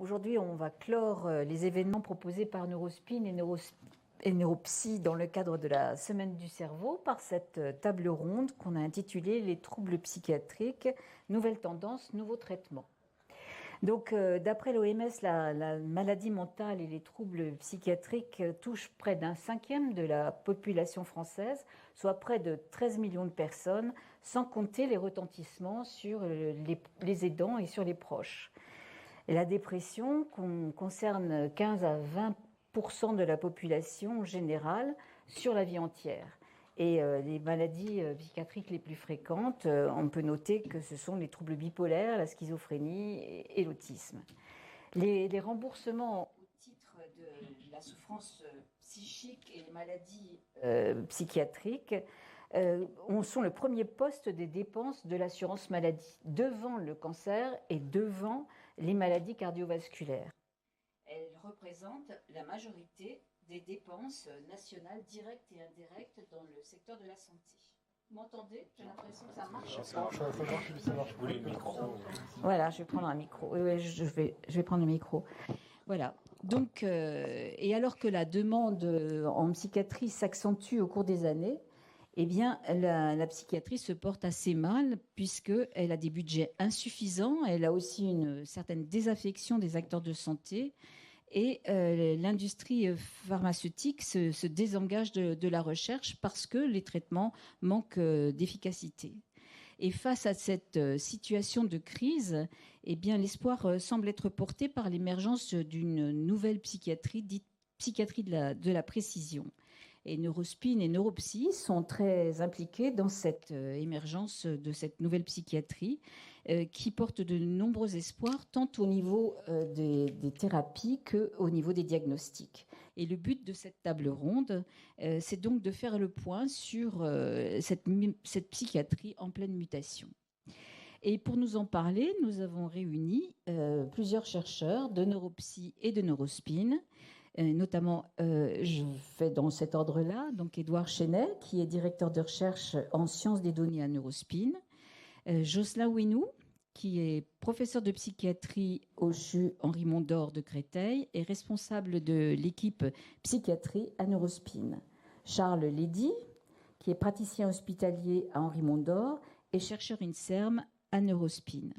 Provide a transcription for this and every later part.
Aujourd'hui, on va clore les événements proposés par Neurospin et Neuropsy dans le cadre de la Semaine du cerveau par cette table ronde qu'on a intitulée « Les troubles psychiatriques, nouvelles tendances, nouveaux traitements ». Donc, d'après l'OMS, la maladie mentale et les troubles psychiatriques touchent près d'un cinquième de la population française, soit près de 13 millions de personnes, sans compter les retentissements sur les aidants et sur les proches. Et la dépression concerne 15 à 20% de la population générale sur la vie entière. Et les maladies psychiatriques les plus fréquentes, on peut noter que ce sont les troubles bipolaires, la schizophrénie et l'autisme. Les remboursements au titre de la souffrance psychique et les maladies psychiatriques sont le premier poste des dépenses de l'assurance maladie, devant le cancer et devant les maladies cardiovasculaires. Elles représentent la majorité des dépenses nationales directes et indirectes dans le secteur de la santé. Vous m'entendez? J'ai l'impression que ça marche. Ça marche. Vous voulez le micro? Voilà, je vais prendre un micro. Oui, je vais prendre le micro. Voilà. Donc, et alors que la demande en psychiatrie s'accentue au cours des années, eh bien, la psychiatrie se porte assez mal puisqu'elle a des budgets insuffisants, elle a aussi une certaine désaffection des acteurs de santé et l'industrie pharmaceutique se désengage de la recherche parce que les traitements manquent d'efficacité. Et face à cette situation de crise, eh bien, l'espoir semble être porté par l'émergence d'une nouvelle psychiatrie, dite psychiatrie de la précision. Et Neurospin et Neuropsy sont très impliqués dans cette émergence de cette nouvelle psychiatrie qui porte de nombreux espoirs, tant au niveau des thérapies qu'au niveau des diagnostics. Et le but de cette table ronde, c'est donc de faire le point sur cette psychiatrie en pleine mutation. Et pour nous en parler, nous avons réuni plusieurs chercheurs de Neuropsy et de Neurospin. Notamment, je fais dans cet ordre-là, donc Édouard Chenet, qui est directeur de recherche en sciences des données à Neurospin, Jocelyn Winou, qui est professeur de psychiatrie au CHU Henri Mondor de Créteil et responsable de l'équipe psychiatrie à Neurospin, Charles Lédy, qui est praticien hospitalier à Henri Mondor et chercheur INSERM à Neurospin,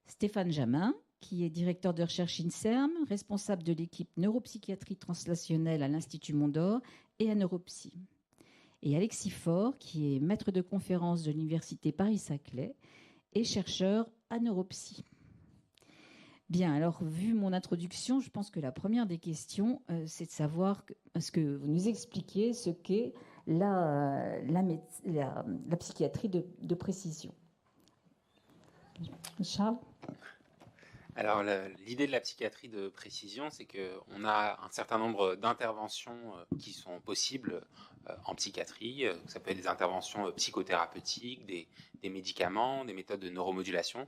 Stéphane Jamin, qui est directeur de recherche INSERM, responsable de l'équipe neuropsychiatrie translationnelle à l'Institut Mondor et à Neuropsy. Et Alexis Faure, qui est maître de conférence de l'Université Paris-Saclay et chercheur à Neuropsy. Bien, alors, vu mon introduction, je pense que la première des questions, c'est de savoir ce que vous nous expliquiez ce qu'est la psychiatrie de précision. Charles ? Alors, l'idée de la psychiatrie de précision, c'est qu'on a un certain nombre d'interventions qui sont possibles en psychiatrie. Ça peut être des interventions psychothérapeutiques, des médicaments, des méthodes de neuromodulation,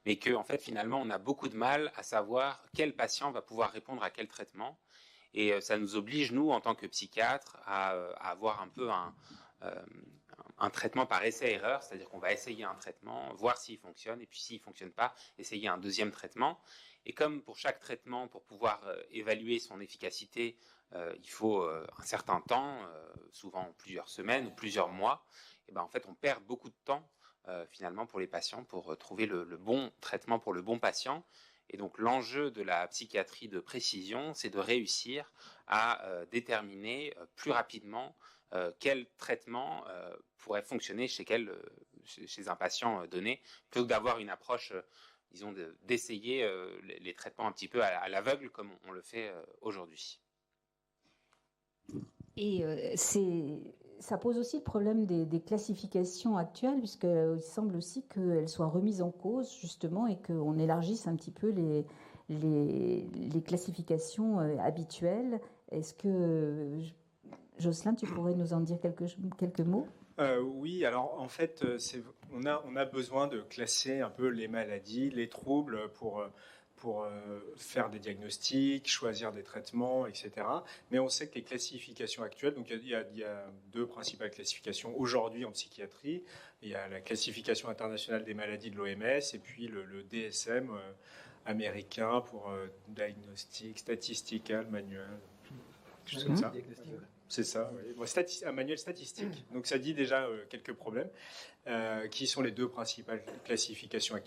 mais qu'en fait, finalement, on a beaucoup de mal à savoir quel patient va pouvoir répondre à quel traitement. Et ça nous oblige, nous, en tant que psychiatres, à avoir un peu un traitement par essai-erreur, c'est-à-dire qu'on va essayer un traitement, voir s'il fonctionne, et puis s'il ne fonctionne pas, essayer un deuxième traitement. Et comme pour chaque traitement, pour pouvoir évaluer son efficacité, il faut un certain temps, souvent plusieurs semaines ou plusieurs mois, et ben en fait on perd beaucoup de temps finalement pour les patients pour trouver le bon traitement pour le bon patient. Et donc l'enjeu de la psychiatrie de précision, c'est de réussir à déterminer plus rapidement quel traitement pourrait fonctionner chez un patient donné, plutôt que d'avoir une approche, disons, d'essayer les traitements un petit peu à l'aveugle, comme on le fait aujourd'hui. Et ça pose aussi le problème des classifications actuelles, puisqu'il semble aussi qu'elles soient remises en cause, justement, et qu'on élargisse un petit peu les classifications habituelles. Est-ce que... Jocelyn, tu pourrais nous en dire quelques mots ? Oui, alors en fait, on a besoin de classer un peu les maladies, les troubles pour faire des diagnostics, choisir des traitements, etc. Mais on sait que les classifications actuelles, donc il y a deux principales classifications aujourd'hui en psychiatrie. Il y a la classification internationale des maladies de l'OMS et puis le DSM américain pour diagnostic, statistical manual. Quelque chose comme ça. C'est ça, oui. Bon, un manuel statistique. Donc ça dit déjà quelques problèmes, qui sont les deux principales classifications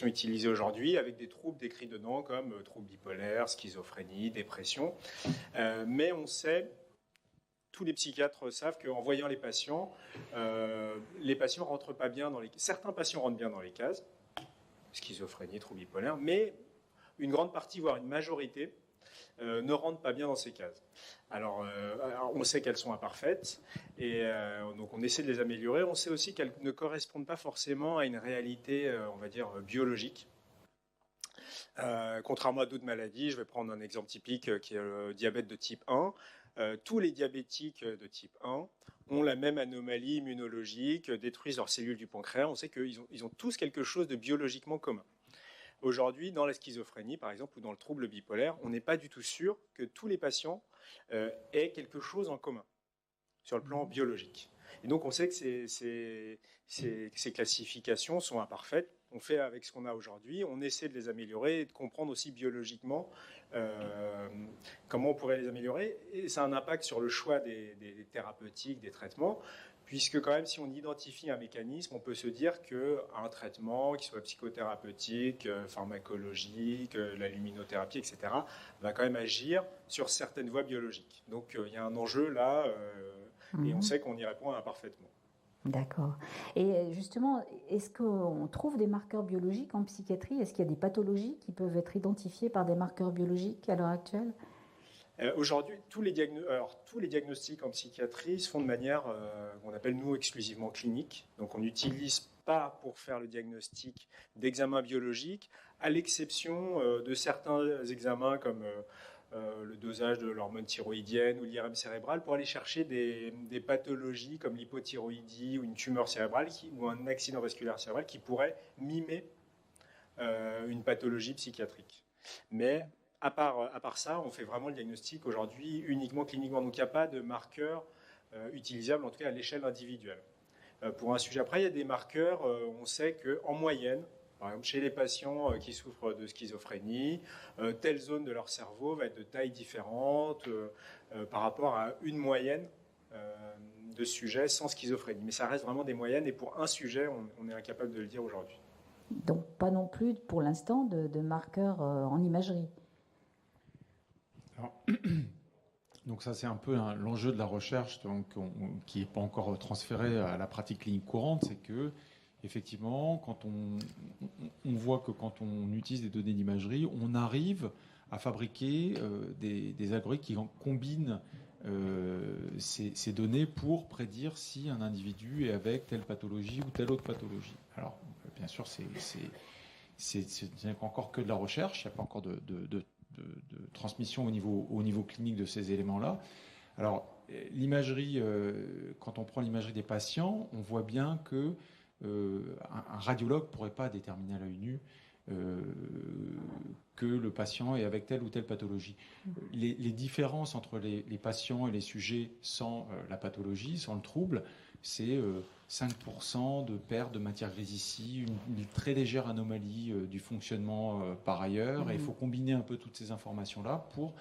utilisées aujourd'hui, avec des troubles décrits dedans comme troubles bipolaires, schizophrénie, dépression. Mais on sait, tous les psychiatres savent qu'en voyant les patients rentrent pas bien dans les... Certains patients rentrent bien dans les cases, schizophrénie, troubles bipolaires, mais une grande partie, voire une majorité, ne rentrent pas bien dans ces cases. Alors on sait qu'elles sont imparfaites, et donc on essaie de les améliorer. On sait aussi qu'elles ne correspondent pas forcément à une réalité, on va dire, biologique. Contrairement à d'autres maladies, je vais prendre un exemple typique qui est le diabète de type 1. Tous les diabétiques de type 1 ont la même anomalie immunologique, détruisent leurs cellules du pancréas. On sait qu'ils ont tous quelque chose de biologiquement commun. Aujourd'hui, dans la schizophrénie, par exemple, ou dans le trouble bipolaire, on n'est pas du tout sûr que tous les patients aient quelque chose en commun sur le plan biologique. Et donc, on sait que ces classifications sont imparfaites. On fait avec ce qu'on a aujourd'hui, on essaie de les améliorer et de comprendre aussi biologiquement comment on pourrait les améliorer. Et ça a un impact sur le choix des thérapeutiques, des traitements, puisque quand même, si on identifie un mécanisme, on peut se dire qu'un traitement, qu'il soit psychothérapeutique, pharmacologique, la luminothérapie, etc., va quand même agir sur certaines voies biologiques. Donc il y a un enjeu là, et on sait qu'on y répond imparfaitement. D'accord. Et justement, est-ce qu'on trouve des marqueurs biologiques en psychiatrie? Est-ce qu'il y a des pathologies qui peuvent être identifiées par des marqueurs biologiques à l'heure actuelle? Aujourd'hui, tous les diagnostics en psychiatrie se font de manière qu'on appelle, nous, exclusivement clinique. Donc, on n'utilise pas pour faire le diagnostic d'examens biologiques, à l'exception de certains examens comme le dosage de l'hormone thyroïdienne ou l'IRM cérébral, pour aller chercher des pathologies comme l'hypothyroïdie ou une tumeur cérébrale ou un accident vasculaire cérébral qui pourrait mimer une pathologie psychiatrique. Mais à part ça, on fait vraiment le diagnostic aujourd'hui uniquement cliniquement. Donc il n'y a pas de marqueurs utilisables, en tout cas à l'échelle individuelle. Pour un sujet, après, il y a des marqueurs, on sait qu'en moyenne, par exemple chez les patients qui souffrent de schizophrénie, telle zone de leur cerveau va être de taille différente par rapport à une moyenne de sujets sans schizophrénie. Mais ça reste vraiment des moyennes, et pour un sujet, on est incapable de le dire aujourd'hui. Donc pas non plus pour l'instant de marqueurs en imagerie. Alors, donc ça, c'est un peu l'enjeu de la recherche, donc, qui n'est pas encore transféré à la pratique clinique courante. C'est que, effectivement, quand on voit que quand on utilise des données d'imagerie, on arrive à fabriquer des algorithmes qui combinent ces données pour prédire si un individu est avec telle pathologie ou telle autre pathologie. Alors, bien sûr, c'est encore que de la recherche, il n'y a pas encore de transmission au niveau clinique de ces éléments-là. Alors, l'imagerie, quand on prend l'imagerie des patients, on voit bien que un radiologue ne pourrait pas déterminer à l'œil nu que le patient est avec telle ou telle pathologie. Les différences entre les patients et les sujets sans la pathologie, sans le trouble, c'est 5% de perte de matière grise ici, une très légère anomalie du fonctionnement par ailleurs. Et il faut combiner un peu toutes ces informations-là pour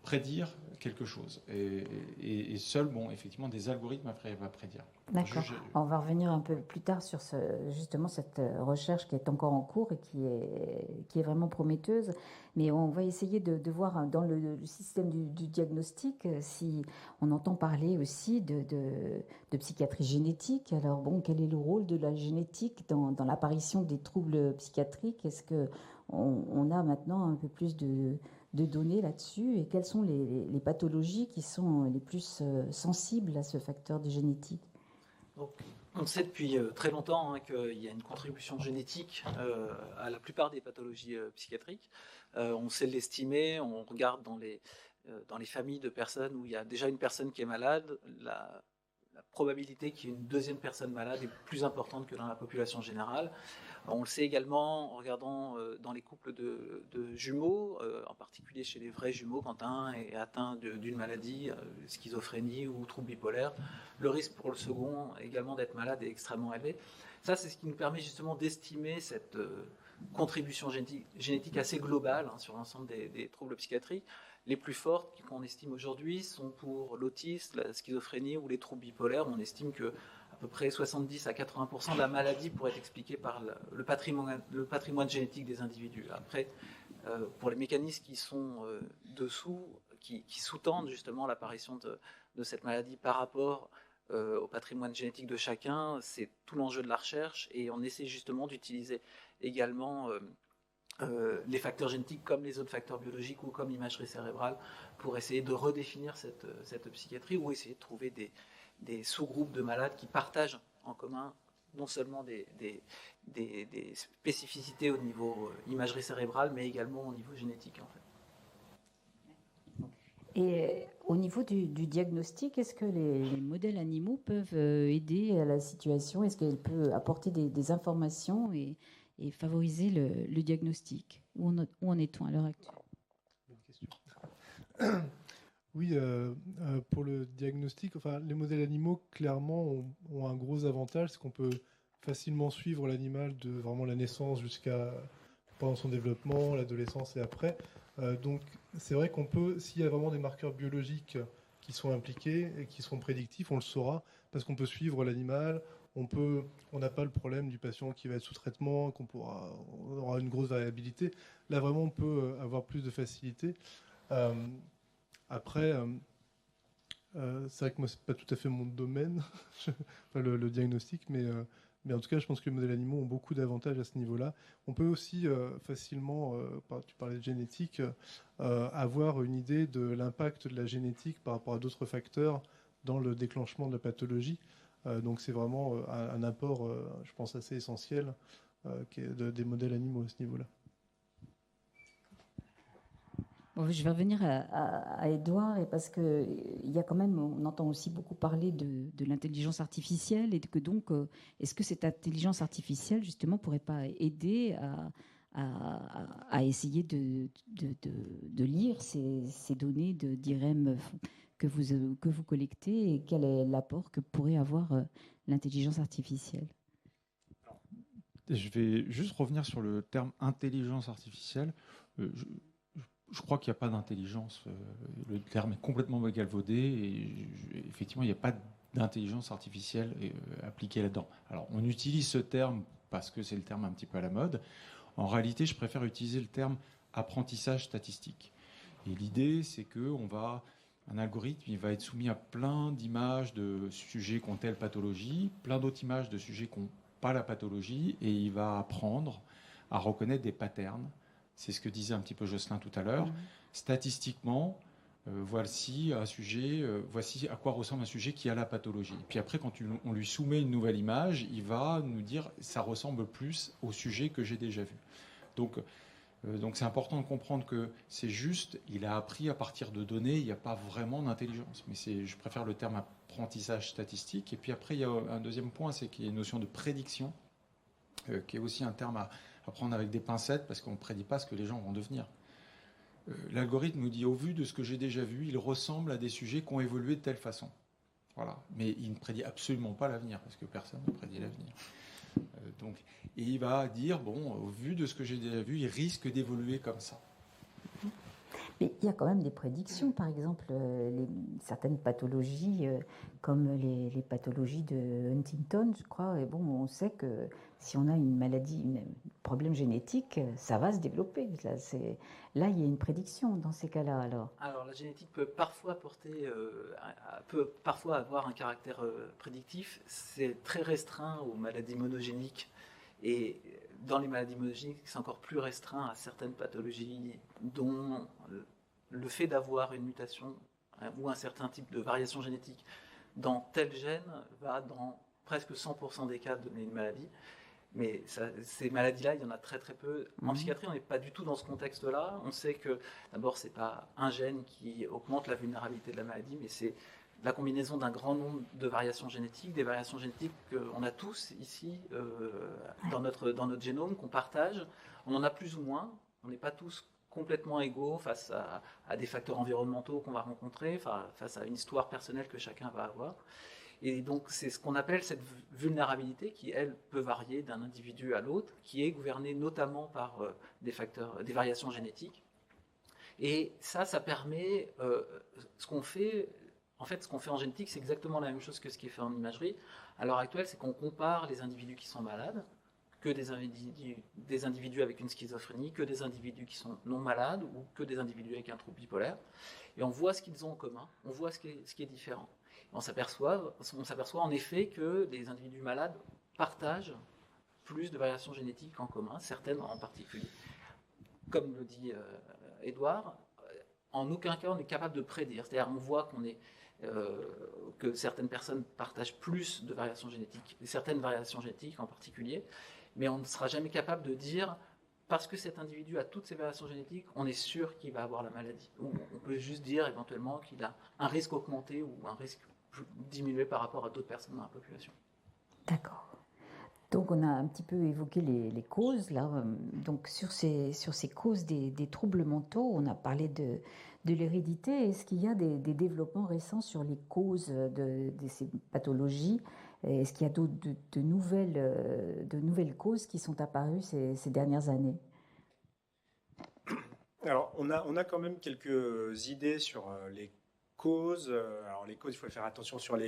prédire quelque chose. Et seul, effectivement, des algorithmes après va prédire. D'accord. On va revenir un peu plus tard sur justement cette recherche qui est encore en cours et qui est vraiment prometteuse. Mais on va essayer de voir dans le système du diagnostic si on entend parler aussi de psychiatrie génétique. Alors bon, quel est le rôle de la génétique dans l'apparition des troubles psychiatriques? Est-ce qu'on a maintenant un peu plus de données là-dessus, et quelles sont les pathologies qui sont les plus sensibles à ce facteur de génétique? Donc, on sait depuis très longtemps qu'il y a une contribution génétique à la plupart des pathologies psychiatriques. On sait l'estimer, on regarde dans les familles de personnes où il y a déjà une personne qui est malade, la probabilité qu'il y ait une deuxième personne malade est plus importante que dans la population générale. On le sait également en regardant dans les couples de jumeaux, en particulier chez les vrais jumeaux, quand un est atteint d'une maladie, schizophrénie ou trouble bipolaire, le risque pour le second également d'être malade est extrêmement élevé. Ça, c'est ce qui nous permet justement d'estimer cette contribution génétique assez globale sur l'ensemble des troubles psychiatriques. Les plus fortes qu'on estime aujourd'hui sont pour l'autisme, la schizophrénie ou les troubles bipolaires. On estime que à peu près 70 à 80% de la maladie pourrait être expliquée par le patrimoine génétique des individus. Après, pour les mécanismes qui sont dessous, qui sous-tendent justement l'apparition de cette maladie par rapport au patrimoine génétique de chacun, c'est tout l'enjeu de la recherche, et on essaie justement d'utiliser également les facteurs génétiques comme les autres facteurs biologiques ou comme l'imagerie cérébrale pour essayer de redéfinir cette psychiatrie, ou essayer de trouver des sous-groupes de malades qui partagent en commun non seulement des spécificités au niveau imagerie cérébrale, mais également au niveau génétique en fait. Et au niveau du diagnostic, est-ce que les modèles animaux peuvent aider à la situation? Est-ce qu'elle peut apporter des informations et favoriser le diagnostic? Où en est-on à l'heure actuelle? Bonne question. Oui, pour le diagnostic, enfin, les modèles animaux, clairement, ont un gros avantage, c'est qu'on peut facilement suivre l'animal de vraiment la naissance jusqu'à pendant son développement, l'adolescence et après. Donc, c'est vrai qu'on peut, s'il y a vraiment des marqueurs biologiques qui sont impliqués et qui sont prédictifs, on le saura, parce qu'on peut suivre l'animal. On n'a pas le problème du patient qui va être sous traitement, on aura une grosse variabilité. Là, vraiment, on peut avoir plus de facilité. Après, c'est vrai que moi, c'est pas tout à fait mon domaine, enfin, le diagnostic, mais en tout cas, je pense que les modèles animaux ont beaucoup d'avantages à ce niveau-là. On peut aussi facilement, tu parlais de génétique, avoir une idée de l'impact de la génétique par rapport à d'autres facteurs dans le déclenchement de la pathologie. Donc c'est vraiment un apport, je pense, assez essentiel des modèles animaux à ce niveau-là. Bon, je vais revenir à Édouard, et parce que il y a quand même, on entend aussi beaucoup parler de l'intelligence artificielle, et que donc, est-ce que cette intelligence artificielle justement pourrait pas aider à essayer de lire ces données d'IREM que vous collectez, et quel est l'apport que pourrait avoir l'intelligence artificielle? Je vais juste revenir sur le terme intelligence artificielle. Je crois qu'il n'y a pas d'intelligence. Le terme est complètement galvaudé, et effectivement, il n'y a pas d'intelligence artificielle appliquée là-dedans. Alors, on utilise ce terme parce que c'est le terme un petit peu à la mode. En réalité, je préfère utiliser le terme apprentissage statistique. Et l'idée, c'est un algorithme, il va être soumis à plein d'images de sujets qui ont telle pathologie, plein d'autres images de sujets qui n'ont pas la pathologie, et il va apprendre à reconnaître des patterns. C'est ce que disait un petit peu Jocelyn tout à l'heure. Statistiquement, voici un sujet, voici à quoi ressemble un sujet qui a la pathologie. Puis après, quand on lui soumet une nouvelle image, il va nous dire ça ressemble plus au sujet que j'ai déjà vu. Donc c'est important de comprendre que c'est juste, il a appris à partir de données, il n'y a pas vraiment d'intelligence. Mais je préfère le terme apprentissage statistique. Et puis après, il y a un deuxième point, c'est qu'il y a une notion de prédiction, qui est aussi un terme à prendre avec des pincettes, parce qu'on ne prédit pas ce que les gens vont devenir. L'algorithme nous dit, au vu de ce que j'ai déjà vu, il ressemble à des sujets qui ont évolué de telle façon. Voilà. Mais il ne prédit absolument pas l'avenir, parce que personne ne prédit l'avenir. Et il va dire, bon, au vu de ce que j'ai déjà vu, il risque d'évoluer comme ça. Mais il y a quand même des prédictions, par exemple, certaines pathologies, comme les pathologies de Huntington, je crois. Et bon, on sait que si on a une maladie, un problème génétique, ça va se développer. Là, il y a une prédiction dans ces cas-là, alors. Alors, la génétique peut parfois peut parfois avoir un caractère prédictif. C'est très restreint aux maladies monogéniques. Et dans les maladies monogéniques, c'est encore plus restreint à certaines pathologies dont le fait d'avoir une mutation ou un certain type de variation génétique dans tel gène va dans presque 100% des cas donner une maladie. Mais ces maladies-là, il y en a très très peu. En psychiatrie, on n'est pas du tout dans ce contexte-là. On sait que d'abord, ce n'est pas un gène qui augmente la vulnérabilité de la maladie, mais c'est la combinaison d'un grand nombre de variations génétiques, des variations génétiques qu'on a tous ici dans notre génome, qu'on partage. On en a plus ou moins. On n'est pas tous complètement égaux face à des facteurs environnementaux qu'on va rencontrer, face à une histoire personnelle que chacun va avoir. Et donc, c'est ce qu'on appelle cette vulnérabilité qui, elle, peut varier d'un individu à l'autre, qui est gouvernée notamment par des variations génétiques. Et ça permet ce qu'on fait. En fait, ce qu'on fait en génétique, c'est exactement la même chose que ce qui est fait en imagerie. À l'heure actuelle, c'est qu'on compare les individus qui sont malades, que des individus avec une schizophrénie, que des individus qui sont non malades ou que des individus avec un trouble bipolaire. Et on voit ce qu'ils ont en commun, on voit ce qui est différent. On s'aperçoit en effet que les individus malades partagent plus de variations génétiques en commun, certaines en particulier. Comme le dit Édouard, en aucun cas on est capable de prédire. C'est-à-dire on voit que certaines personnes partagent plus de variations génétiques, certaines variations génétiques en particulier, mais on ne sera jamais capable de dire, parce que cet individu a toutes ces variations génétiques, on est sûr qu'il va avoir la maladie. On peut juste dire éventuellement qu'il a un risque augmenté ou un risque diminué par rapport à d'autres personnes dans la population. D'accord. Donc on a un petit peu évoqué les causes là. Donc sur ces causes des troubles mentaux, on a parlé de l'hérédité. Est-ce qu'il y a des développements récents sur les causes de ces pathologies? Est-ce qu'il y a de nouvelles causes qui sont apparues ces dernières années? Alors on a quand même quelques idées sur les causes. Alors les causes, il faut faire attention sur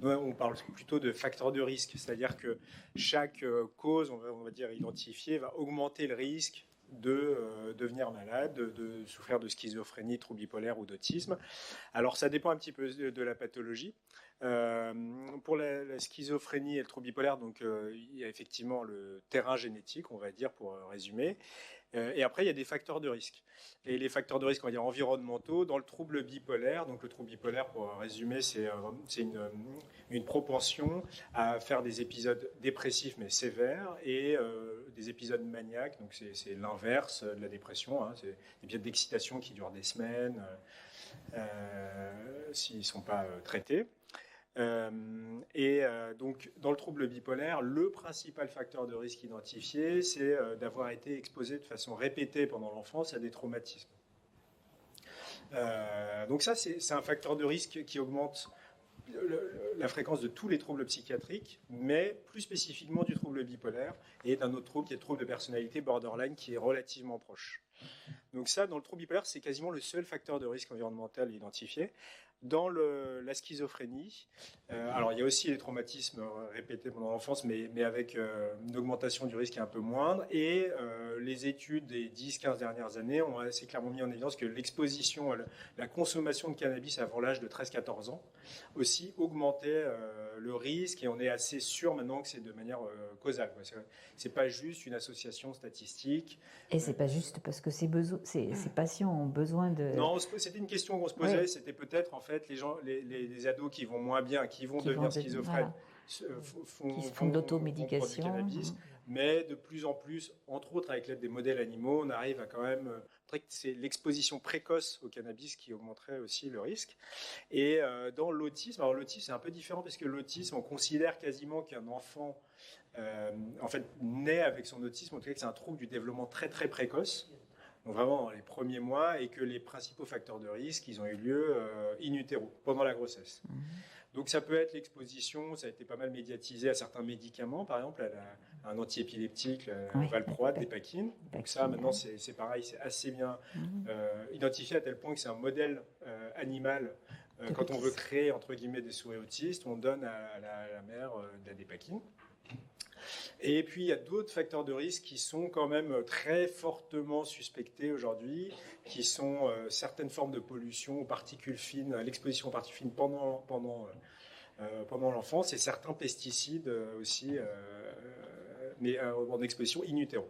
on parle plutôt de facteurs de risque, c'est-à-dire que chaque cause, on va dire identifiée, va augmenter le risque de devenir malade, de souffrir de schizophrénie, trouble bipolaire ou d'autisme. Alors ça dépend un petit peu de la pathologie. Pour la schizophrénie et le trouble bipolaire, donc il y a effectivement le terrain génétique, on va dire pour résumer. Et après, il y a des facteurs de risque. Et les facteurs de risque, on va dire environnementaux, dans le trouble bipolaire, donc le trouble bipolaire, pour résumer, c'est une propension à faire des épisodes dépressifs mais sévères et des épisodes maniaques, donc c'est l'inverse de la dépression, hein, c'est des épisodes d'excitation qui durent des semaines s'ils ne sont pas traités. Donc, dans le trouble bipolaire, le principal facteur de risque identifié, c'est d'avoir été exposé de façon répétée pendant l'enfance à des traumatismes. Donc ça, c'est un facteur de risque qui augmente la fréquence de tous les troubles psychiatriques, mais plus spécifiquement du trouble bipolaire et d'un autre trouble qui est le trouble de personnalité borderline, qui est relativement proche. Donc ça, dans le trouble bipolaire, c'est quasiment le seul facteur de risque environnemental identifié. Dans la schizophrénie, alors il y a aussi les traumatismes répétés pendant l'enfance, mais avec une augmentation du risque un peu moindre. Et les études des 10-15 dernières années ont assez clairement mis en évidence que l'exposition à la consommation de cannabis avant l'âge de 13-14 ans aussi augmentait le risque. Et on est assez sûr maintenant que c'est de manière causale. C'est pas juste une association statistique. Et c'est pas juste parce que ces patients ont besoin de... Non, c'était une question qu'on se posait. Oui. C'était peut-être en fait les ados qui vont moins bien, qui vont devenir schizophrènes, font de l'automédication. Cannabis, mais de plus en plus, entre autres avec l'aide des modèles animaux, on arrive à quand même... c'est l'exposition précoce au cannabis qui augmenterait aussi le risque. Et dans l'autisme, alors l'autisme c'est un peu différent parce que l'autisme, on considère quasiment qu'un enfant en fait naît avec son autisme, en tout cas que c'est un trouble du développement très très précoce. Donc vraiment dans les premiers mois, et que les principaux facteurs de risque, ils ont eu lieu in utero, pendant la grossesse. Donc ça peut être l'exposition, ça a été pas mal médiatisé à certains médicaments, par exemple à un antiépileptique, valproate, dépakine. Donc ça maintenant c'est pareil, c'est assez bien identifié à tel point que c'est un modèle animal. Quand on veut créer entre guillemets des souris autistes, on donne à la mère de la dépakine. Et puis, il y a d'autres facteurs de risque qui sont quand même très fortement suspectés aujourd'hui, qui sont certaines formes de pollution aux particules fines, l'exposition aux particules fines pendant l'enfance, et certains pesticides aussi, mais en exposition in utero.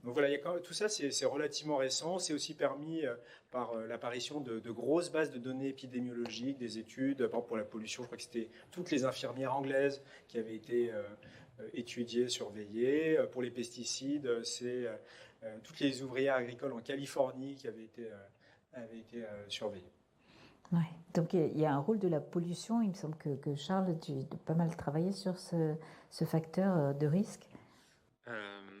Donc voilà, tout ça c'est relativement récent. C'est aussi permis par l'apparition de grosses bases de données épidémiologiques, des études. Par exemple pour la pollution, je crois que c'était toutes les infirmières anglaises qui avaient été étudiées, surveillées. Pour les pesticides, c'est toutes les ouvrières agricoles en Californie qui avaient été surveillées. Ouais. Donc il y a un rôle de la pollution. Il me semble que Charles, tu as pas mal travaillé sur ce facteur de risque.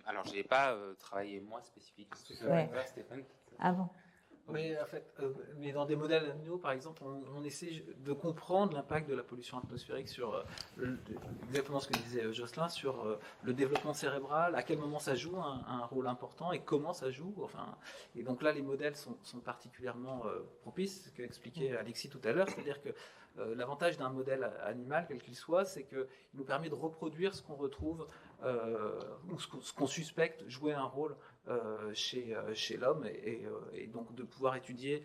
Alors, je n'ai pas travaillé moi spécifiquement. Ouais. Stéphane. Ah bon. Oui, en fait, mais dans des modèles animaux, par exemple, on essaie de comprendre l'impact de la pollution atmosphérique sur exactement ce que disait Jocelyn, sur le développement cérébral, à quel moment ça joue un rôle important et comment ça joue. Enfin, et donc là, les modèles sont particulièrement propices, ce qu'expliquait Alexis tout à l'heure, c'est-à-dire que l'avantage d'un modèle animal, quel qu'il soit, c'est qu'il nous permet de reproduire ce qu'on retrouve ou ce qu'on suspecte jouer un rôle chez l'homme et donc de pouvoir étudier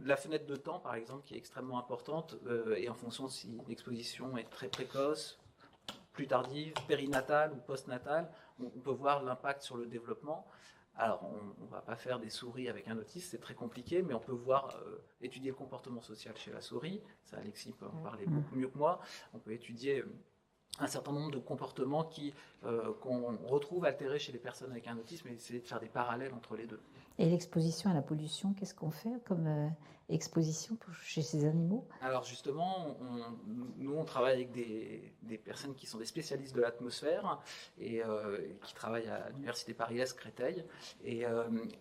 la fenêtre de temps, par exemple, qui est extrêmement importante et en fonction si l'exposition est très précoce, plus tardive, périnatale ou postnatale, on peut voir l'impact sur le développement. Alors, on ne va pas faire des souris avec un autisme, c'est très compliqué, mais on peut voir, étudier le comportement social chez la souris, ça Alexis peut en parler beaucoup mieux que moi, on peut étudier un certain nombre de comportements qu'on retrouve altérés chez les personnes avec un autisme et essayer de faire des parallèles entre les deux. Et l'exposition à la pollution, qu'est-ce qu'on fait comme exposition chez ces animaux? Alors justement, nous on travaille avec des personnes qui sont des spécialistes de l'atmosphère et qui travaillent à l'université Paris-Est Créteil et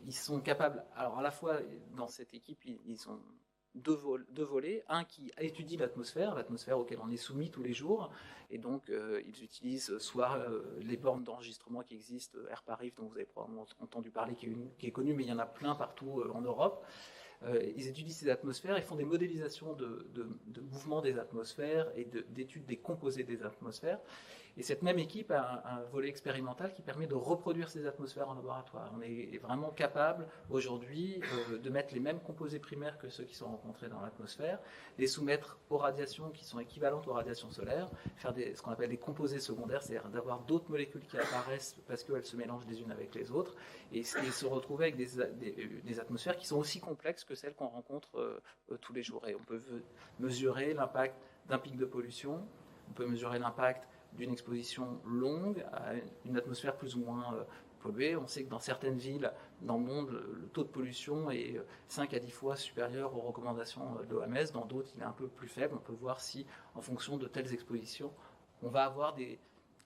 ils sont capables, alors à la fois dans cette équipe ils ont deux volets, un qui étudie l'atmosphère auquel on est soumis tous les jours, et donc ils utilisent soit les bornes d'enregistrement qui existent, AirParif dont vous avez probablement entendu parler, qui est connu, mais il y en a plein partout en Europe. Ils étudient ces atmosphères et font des modélisations de mouvements des atmosphères et d'études des composés des atmosphères. Et cette même équipe a un volet expérimental qui permet de reproduire ces atmosphères en laboratoire. On est vraiment capable aujourd'hui de mettre les mêmes composés primaires que ceux qui sont rencontrés dans l'atmosphère, les soumettre aux radiations qui sont équivalentes aux radiations solaires, faire ce qu'on appelle des composés secondaires, c'est-à-dire d'avoir d'autres molécules qui apparaissent parce qu'elles se mélangent les unes avec les autres, et se retrouver avec des atmosphères qui sont aussi complexes que celles qu'on rencontre tous les jours. Et on peut mesurer l'impact d'un pic de pollution, on peut mesurer l'impact d'une exposition longue à une atmosphère plus ou moins polluée. On sait que dans certaines villes dans le monde, le taux de pollution est 5 à 10 fois supérieur aux recommandations de l'OMS. Dans d'autres, il est un peu plus faible. On peut voir si, en fonction de telles expositions, on va avoir des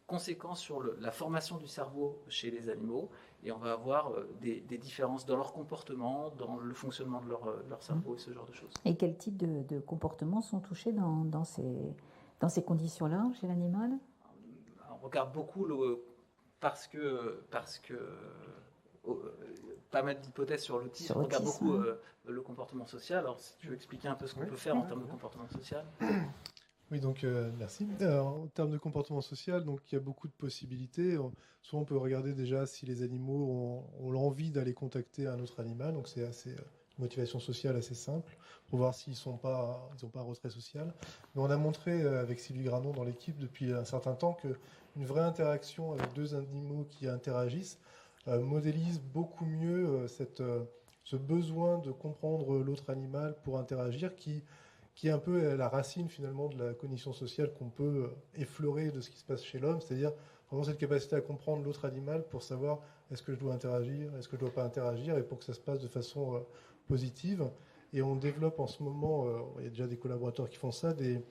conséquences sur la formation du cerveau chez les animaux et on va avoir des différences dans leur comportement, dans le fonctionnement de leur cerveau et ce genre de choses. Et quel type de comportements sont touchés dans ces conditions-là chez l'animal? On regarde beaucoup parce que pas mal d'hypothèses sur l'autisme. On regarde beaucoup le comportement social. Alors, si tu veux expliquer un peu ce qu'on peut faire en termes de comportement social. Oui, donc merci. En termes de comportement social, donc il y a beaucoup de possibilités. Soit on peut regarder déjà si les animaux ont l'envie d'aller contacter un autre animal. Donc c'est assez une motivation sociale assez simple pour voir s'ils n'ont pas un retrait social. Mais on a montré avec Sylvie Granon dans l'équipe depuis un certain temps qu'une vraie interaction avec deux animaux qui interagissent modélise beaucoup mieux ce besoin de comprendre l'autre animal pour interagir qui est un peu la racine finalement de la cognition sociale qu'on peut effleurer de ce qui se passe chez l'homme, c'est-à-dire vraiment cette capacité à comprendre l'autre animal pour savoir est-ce que je dois interagir, est-ce que je ne dois pas interagir, et pour que ça se passe de façon positive. Et on développe en ce moment, il y a déjà des collaborateurs qui font ça, des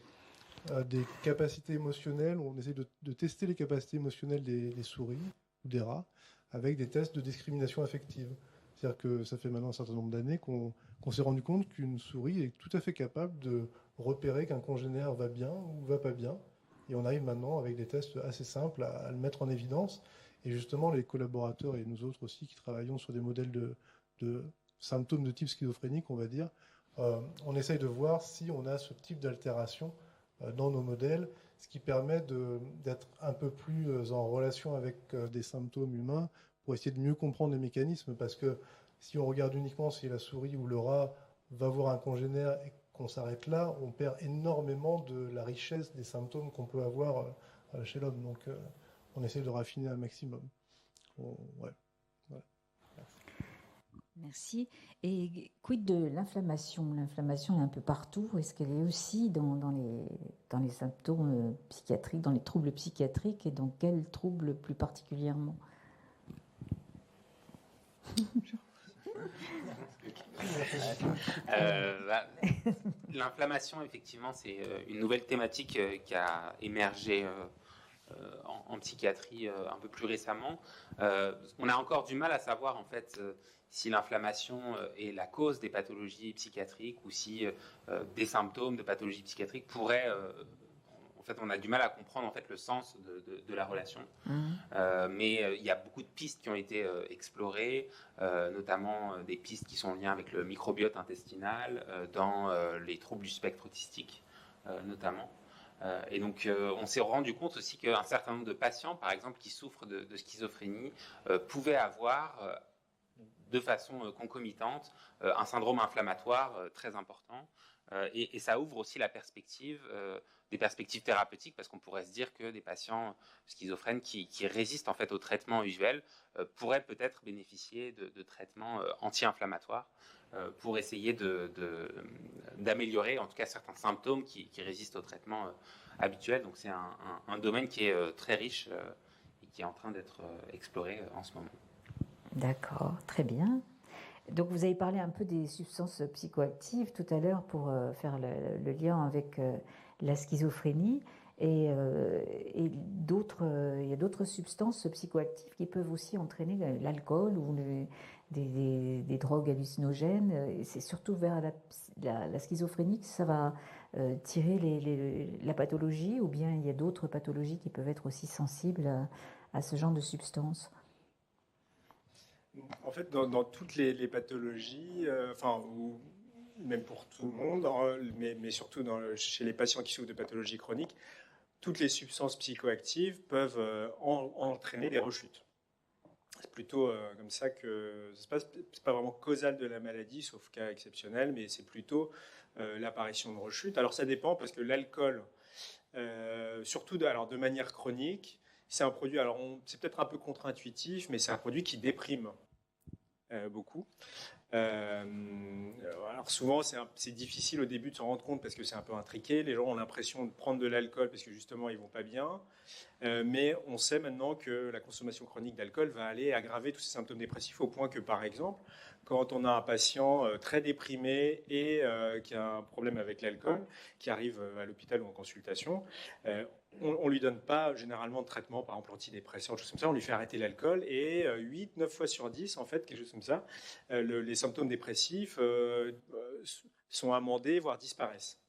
capacités émotionnelles, on essaie de tester les capacités émotionnelles des souris ou des rats avec des tests de discrimination affective. C'est-à-dire que ça fait maintenant un certain nombre d'années qu'on s'est rendu compte qu'une souris est tout à fait capable de repérer qu'un congénère va bien ou va pas bien. Et on arrive maintenant avec des tests assez simples à le mettre en évidence. Et justement, les collaborateurs et nous autres aussi qui travaillons sur des modèles de symptômes de type schizophrénique, on va dire, on essaye de voir si on a ce type d'altération dans nos modèles, ce qui permet d'être un peu plus en relation avec des symptômes humains pour essayer de mieux comprendre les mécanismes, parce que si on regarde uniquement si la souris ou le rat va voir un congénère et qu'on s'arrête là, on perd énormément de la richesse des symptômes qu'on peut avoir chez l'homme. Donc on essaie de raffiner un maximum. Ouais. Merci. Et quid de l'inflammation? L'inflammation est un peu partout. Est-ce qu'elle est aussi dans les symptômes psychiatriques, dans les troubles psychiatriques, et dans quels troubles plus particulièrement? L'inflammation, effectivement, c'est une nouvelle thématique qui a émergé en psychiatrie un peu plus récemment. On a encore du mal à savoir, en fait, si l'inflammation est la cause des pathologies psychiatriques ou si des symptômes de pathologie psychiatrique pourraient... en fait, on a du mal à comprendre en fait, le sens de la relation. Mais il y a beaucoup de pistes qui ont été explorées, notamment des pistes qui sont en lien avec le microbiote intestinal, dans les troubles du spectre autistique, notamment. Et donc, on s'est rendu compte aussi qu'un certain nombre de patients, par exemple, qui souffrent de schizophrénie, pouvaient avoir, de façon concomitante, un syndrome inflammatoire très important. Et ça ouvre aussi la perspective, des perspectives thérapeutiques, parce qu'on pourrait se dire que des patients schizophrènes qui résistent en fait au traitement usuel pourraient peut-être bénéficier de traitements anti-inflammatoires pour essayer d'améliorer en tout cas certains symptômes qui résistent au traitement habituel. Donc c'est un domaine qui est très riche et qui est en train d'être exploré en ce moment. D'accord, très bien. Donc vous avez parlé un peu des substances psychoactives tout à l'heure pour faire le lien avec la schizophrénie et d'autres, il y a d'autres substances psychoactives qui peuvent aussi entraîner l'alcool ou des drogues hallucinogènes. Et c'est surtout vers la schizophrénie que ça va tirer la pathologie, ou bien il y a d'autres pathologies qui peuvent être aussi sensibles à ce genre de substances. En fait, dans toutes les pathologies, ou même pour tout le monde, mais surtout chez les patients qui souffrent de pathologies chroniques, toutes les substances psychoactives peuvent entraîner des rechutes. C'est plutôt comme ça que ça se passe. C'est pas vraiment causal de la maladie, sauf cas exceptionnel, mais c'est plutôt l'apparition de rechutes. Alors ça dépend, parce que l'alcool, surtout de manière chronique, c'est un produit, c'est peut-être un peu contre-intuitif, mais c'est un produit qui déprime beaucoup. Alors souvent, c'est difficile au début de s'en rendre compte parce que c'est un peu intriqué. Les gens ont l'impression de prendre de l'alcool parce que justement, ils vont pas bien. Mais on sait maintenant que la consommation chronique d'alcool va aller aggraver tous ces symptômes dépressifs au point que, par exemple, quand on a un patient très déprimé et qui a un problème avec l'alcool, qui arrive à l'hôpital ou en consultation, on ne lui donne pas généralement de traitement, par exemple antidépresseur, choses comme ça, on lui fait arrêter l'alcool et 8-9 fois sur 10, en fait, quelque chose comme ça, les symptômes dépressifs sont amendés, voire disparaissent.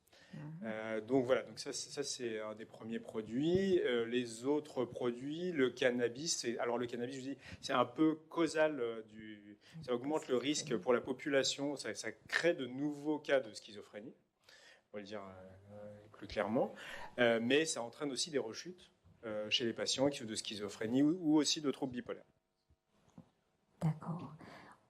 Donc voilà, donc ça c'est un des premiers produits. Les autres produits, le cannabis, le cannabis, je dis, c'est un peu causal, ça augmente le risque pour la population, ça crée de nouveaux cas de schizophrénie, on va le dire plus clairement, mais ça entraîne aussi des rechutes chez les patients qui souffrent de schizophrénie ou aussi de troubles bipolaires. D'accord.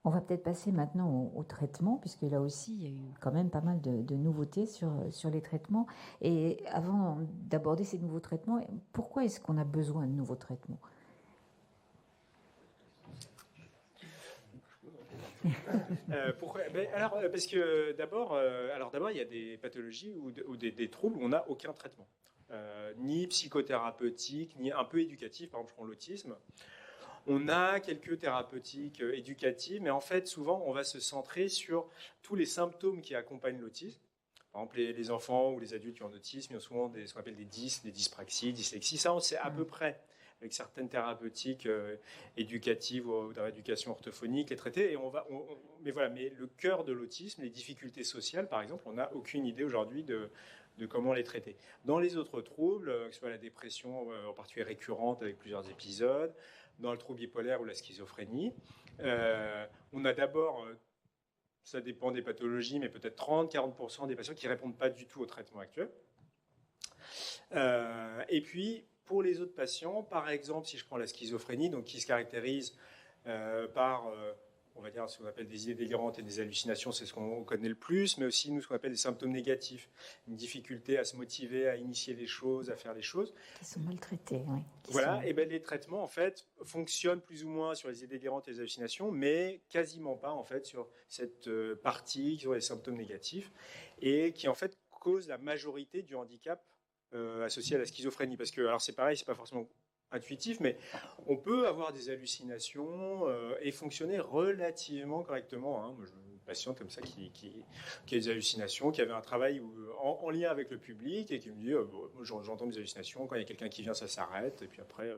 On va peut-être passer maintenant au traitement, puisque là aussi, il y a eu quand même pas mal de nouveautés sur les traitements. Et avant d'aborder ces nouveaux traitements, pourquoi est-ce qu'on a besoin de nouveaux traitements ? Pourquoi ? Parce que d'abord, il y a des pathologies ou des troubles où on n'a aucun traitement, ni psychothérapeutique, ni un peu éducatif. Par exemple, je prends l'autisme. On a quelques thérapeutiques éducatives, mais en fait, souvent, on va se centrer sur tous les symptômes qui accompagnent l'autisme. Par exemple, les enfants ou les adultes qui ont autisme, ils ont souvent ce qu'on appelle des dyspraxies, dyslexie. Ça, on sait à peu près, avec certaines thérapeutiques éducatives ou de rééducation orthophonique, les traiter. Mais le cœur de l'autisme, les difficultés sociales, par exemple, on n'a aucune idée aujourd'hui de comment les traiter. Dans les autres troubles, que ce soit la dépression en particulier récurrente avec plusieurs épisodes, dans le trouble bipolaire ou la schizophrénie, on a d'abord, ça dépend des pathologies, mais peut-être 30-40% des patients qui ne répondent pas du tout au traitement actuel. Et puis, pour les autres patients, par exemple, si je prends la schizophrénie, donc qui se caractérise par, on va dire, ce qu'on appelle des idées délirantes et des hallucinations, c'est ce qu'on connaît le plus, mais aussi nous, ce qu'on appelle des symptômes négatifs, une difficulté à se motiver, à initier les choses, à faire les choses. Qui sont maltraités, oui. Voilà, et les traitements, en fait, fonctionnent plus ou moins sur les idées délirantes et les hallucinations, mais quasiment pas, en fait, sur cette partie, sur les symptômes négatifs, et qui, en fait, cause la majorité du handicap associé à la schizophrénie. Parce que, alors c'est pareil, c'est pas forcément intuitif, mais on peut avoir des hallucinations et fonctionner relativement correctement. Moi, j'ai une patiente comme ça qui a des hallucinations, qui avait un travail en lien avec le public et qui me dit j'entends des hallucinations, quand il y a quelqu'un qui vient, ça s'arrête, et puis après,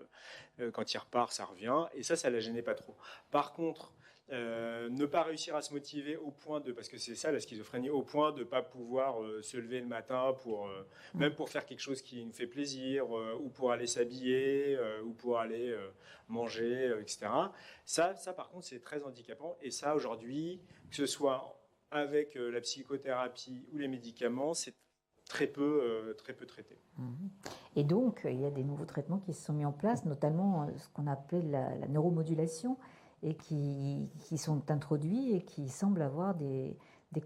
quand il repart, ça revient, et ça la gênait pas trop. Par contre, il ne pas réussir à se motiver au point parce que c'est ça la schizophrénie, au point de ne pas pouvoir se lever le matin même pour faire quelque chose qui nous fait plaisir, ou pour aller s'habiller, ou pour aller manger, etc. Ça, par contre, c'est très handicapant. Et ça, aujourd'hui, que ce soit avec la psychothérapie ou les médicaments, c'est très peu traité. Et donc, il y a des nouveaux traitements qui se sont mis en place, notamment ce qu'on appelait la neuromodulation, et qui sont introduits et qui semblent avoir des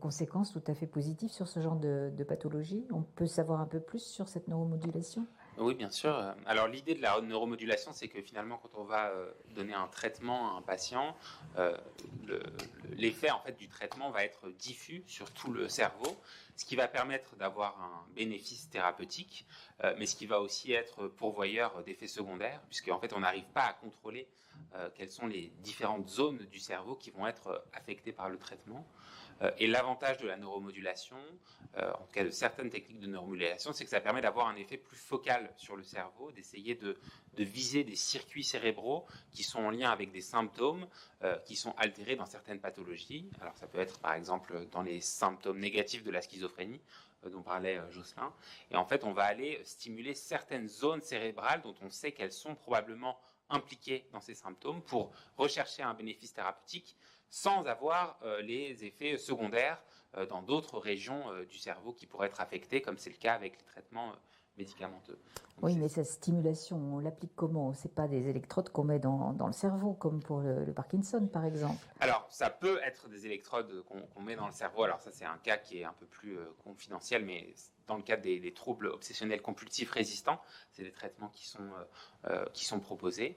conséquences tout à fait positives sur ce genre de pathologie. On peut savoir un peu plus sur cette neuromodulation ? Oui, bien sûr. Alors l'idée de la neuromodulation, c'est que finalement, quand on va donner un traitement à un patient, l'effet en fait du traitement va être diffus sur tout le cerveau, ce qui va permettre d'avoir un bénéfice thérapeutique, mais ce qui va aussi être pourvoyeur d'effets secondaires, puisqu'en fait on n'arrive pas à contrôler quelles sont les différentes zones du cerveau qui vont être affectées par le traitement. Et l'avantage de la neuromodulation, en tout cas de certaines techniques de neuromodulation, c'est que ça permet d'avoir un effet plus focal sur le cerveau, d'essayer de viser des circuits cérébraux qui sont en lien avec des symptômes qui sont altérés dans certaines pathologies. Alors ça peut être par exemple dans les symptômes négatifs de la schizophrénie, dont parlait Jocelyn. Et en fait, on va aller stimuler certaines zones cérébrales dont on sait qu'elles sont probablement impliquées dans ces symptômes pour rechercher un bénéfice thérapeutique sans avoir les effets secondaires dans d'autres régions du cerveau qui pourraient être affectées, comme c'est le cas avec les traitements médicamenteux. Donc, oui, mais cette stimulation, on l'applique comment ? Ce n'est pas des électrodes qu'on met dans le cerveau, comme pour le Parkinson, par exemple. Alors, ça peut être des électrodes qu'on met dans le cerveau. Alors ça, c'est un cas qui est un peu plus confidentiel, mais dans le cadre des troubles obsessionnels compulsifs résistants, c'est des traitements qui sont proposés.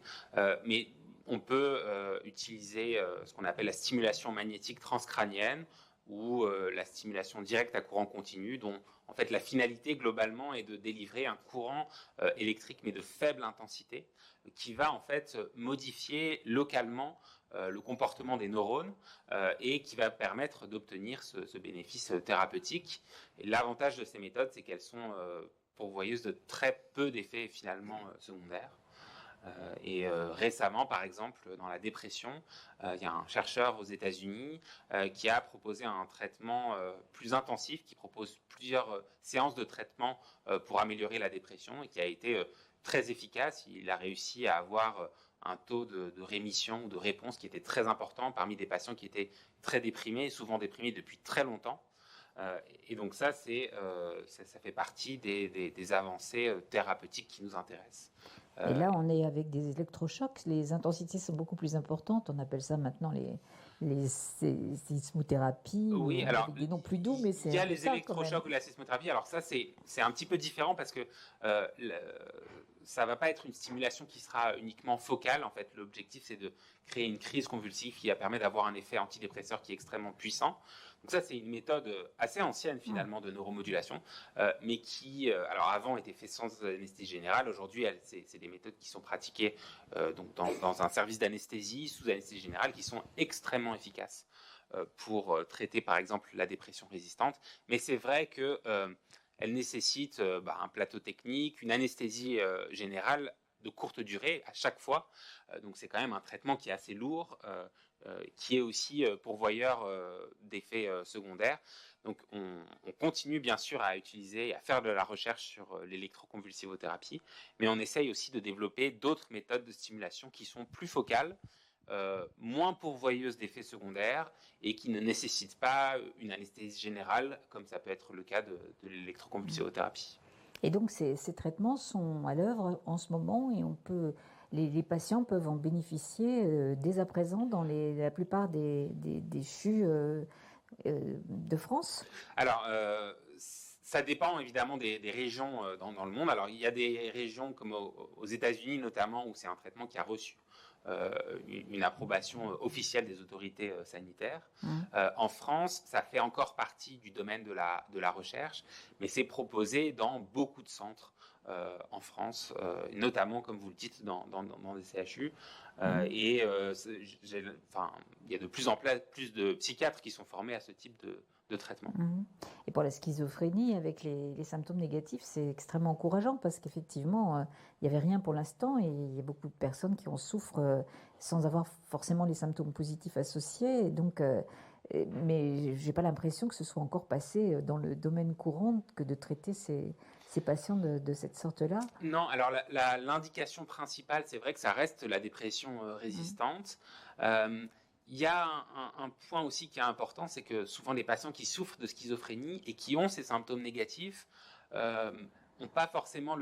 Mais on peut utiliser ce qu'on appelle la stimulation magnétique transcrânienne ou la stimulation directe à courant continu, dont en fait la finalité globalement est de délivrer un courant électrique mais de faible intensité qui va en fait modifier localement le comportement des neurones et qui va permettre d'obtenir ce bénéfice thérapeutique. Et l'avantage de ces méthodes, c'est qu'elles sont pourvoyeuses de très peu d'effets finalement secondaires. Récemment, par exemple, dans la dépression, il y a un chercheur aux États-Unis qui a proposé un traitement plus intensif, qui propose plusieurs séances de traitement pour améliorer la dépression et qui a été très efficace. Il a réussi à avoir un taux de rémission ou de réponse qui était très important parmi des patients qui étaient très déprimés, souvent déprimés depuis très longtemps. Et donc ça fait partie des avancées thérapeutiques qui nous intéressent. Et là, on est avec des électrochocs. Les intensités sont beaucoup plus importantes. On appelle ça maintenant les sismothérapies. Oui, alors des noms plus doux, mais c'est. Il y a les électrochocs ou la sismothérapie. Alors ça, c'est un petit peu différent parce que ça va pas être une stimulation qui sera uniquement focale. En fait, l'objectif, c'est de créer une crise convulsive qui permet d'avoir un effet antidépresseur qui est extrêmement puissant. Donc ça, c'est une méthode assez ancienne finalement de neuromodulation, mais qui, alors avant, était fait sans anesthésie générale. Aujourd'hui, c'est des méthodes qui sont pratiquées donc dans un service d'anesthésie, sous anesthésie générale, qui sont extrêmement efficaces pour traiter par exemple la dépression résistante. Mais c'est vrai que elle nécessite un plateau technique, une anesthésie générale de courte durée à chaque fois. Donc c'est quand même un traitement qui est assez lourd, qui est aussi pourvoyeur d'effets secondaires. Donc on continue bien sûr à utiliser, à faire de la recherche sur l'électroconvulsivothérapie, mais on essaye aussi de développer d'autres méthodes de stimulation qui sont plus focales, moins pourvoyeuses d'effets secondaires et qui ne nécessitent pas une anesthésie générale, comme ça peut être le cas de l'électroconvulsivothérapie. Et donc ces traitements sont à l'œuvre en ce moment et les patients peuvent en bénéficier dès à présent dans la plupart des CHU de France. Alors, ça dépend évidemment des régions dans le monde. Alors, il y a des régions comme aux États-Unis notamment où c'est un traitement qui a reçu une approbation officielle des autorités sanitaires. En France, ça fait encore partie du domaine de la recherche, mais c'est proposé dans beaucoup de centres en France, notamment, comme vous le dites, dans des CHU. Et il y a de plus en plus de psychiatres qui sont formés à ce type de traitement. Et pour la schizophrénie, avec les symptômes négatifs, c'est extrêmement encourageant parce qu'effectivement, il n'y avait rien pour l'instant et il y a beaucoup de personnes qui en souffrent sans avoir forcément les symptômes positifs associés. Et donc, mais je n'ai pas l'impression que ce soit encore passé dans le domaine courant que de traiter ces patients de cette sorte-là. Non, alors l'indication principale, c'est vrai que ça reste la dépression résistante. Il y a un point aussi qui est important, c'est que souvent les patients qui souffrent de schizophrénie et qui ont ces symptômes négatifs n'ont pas forcément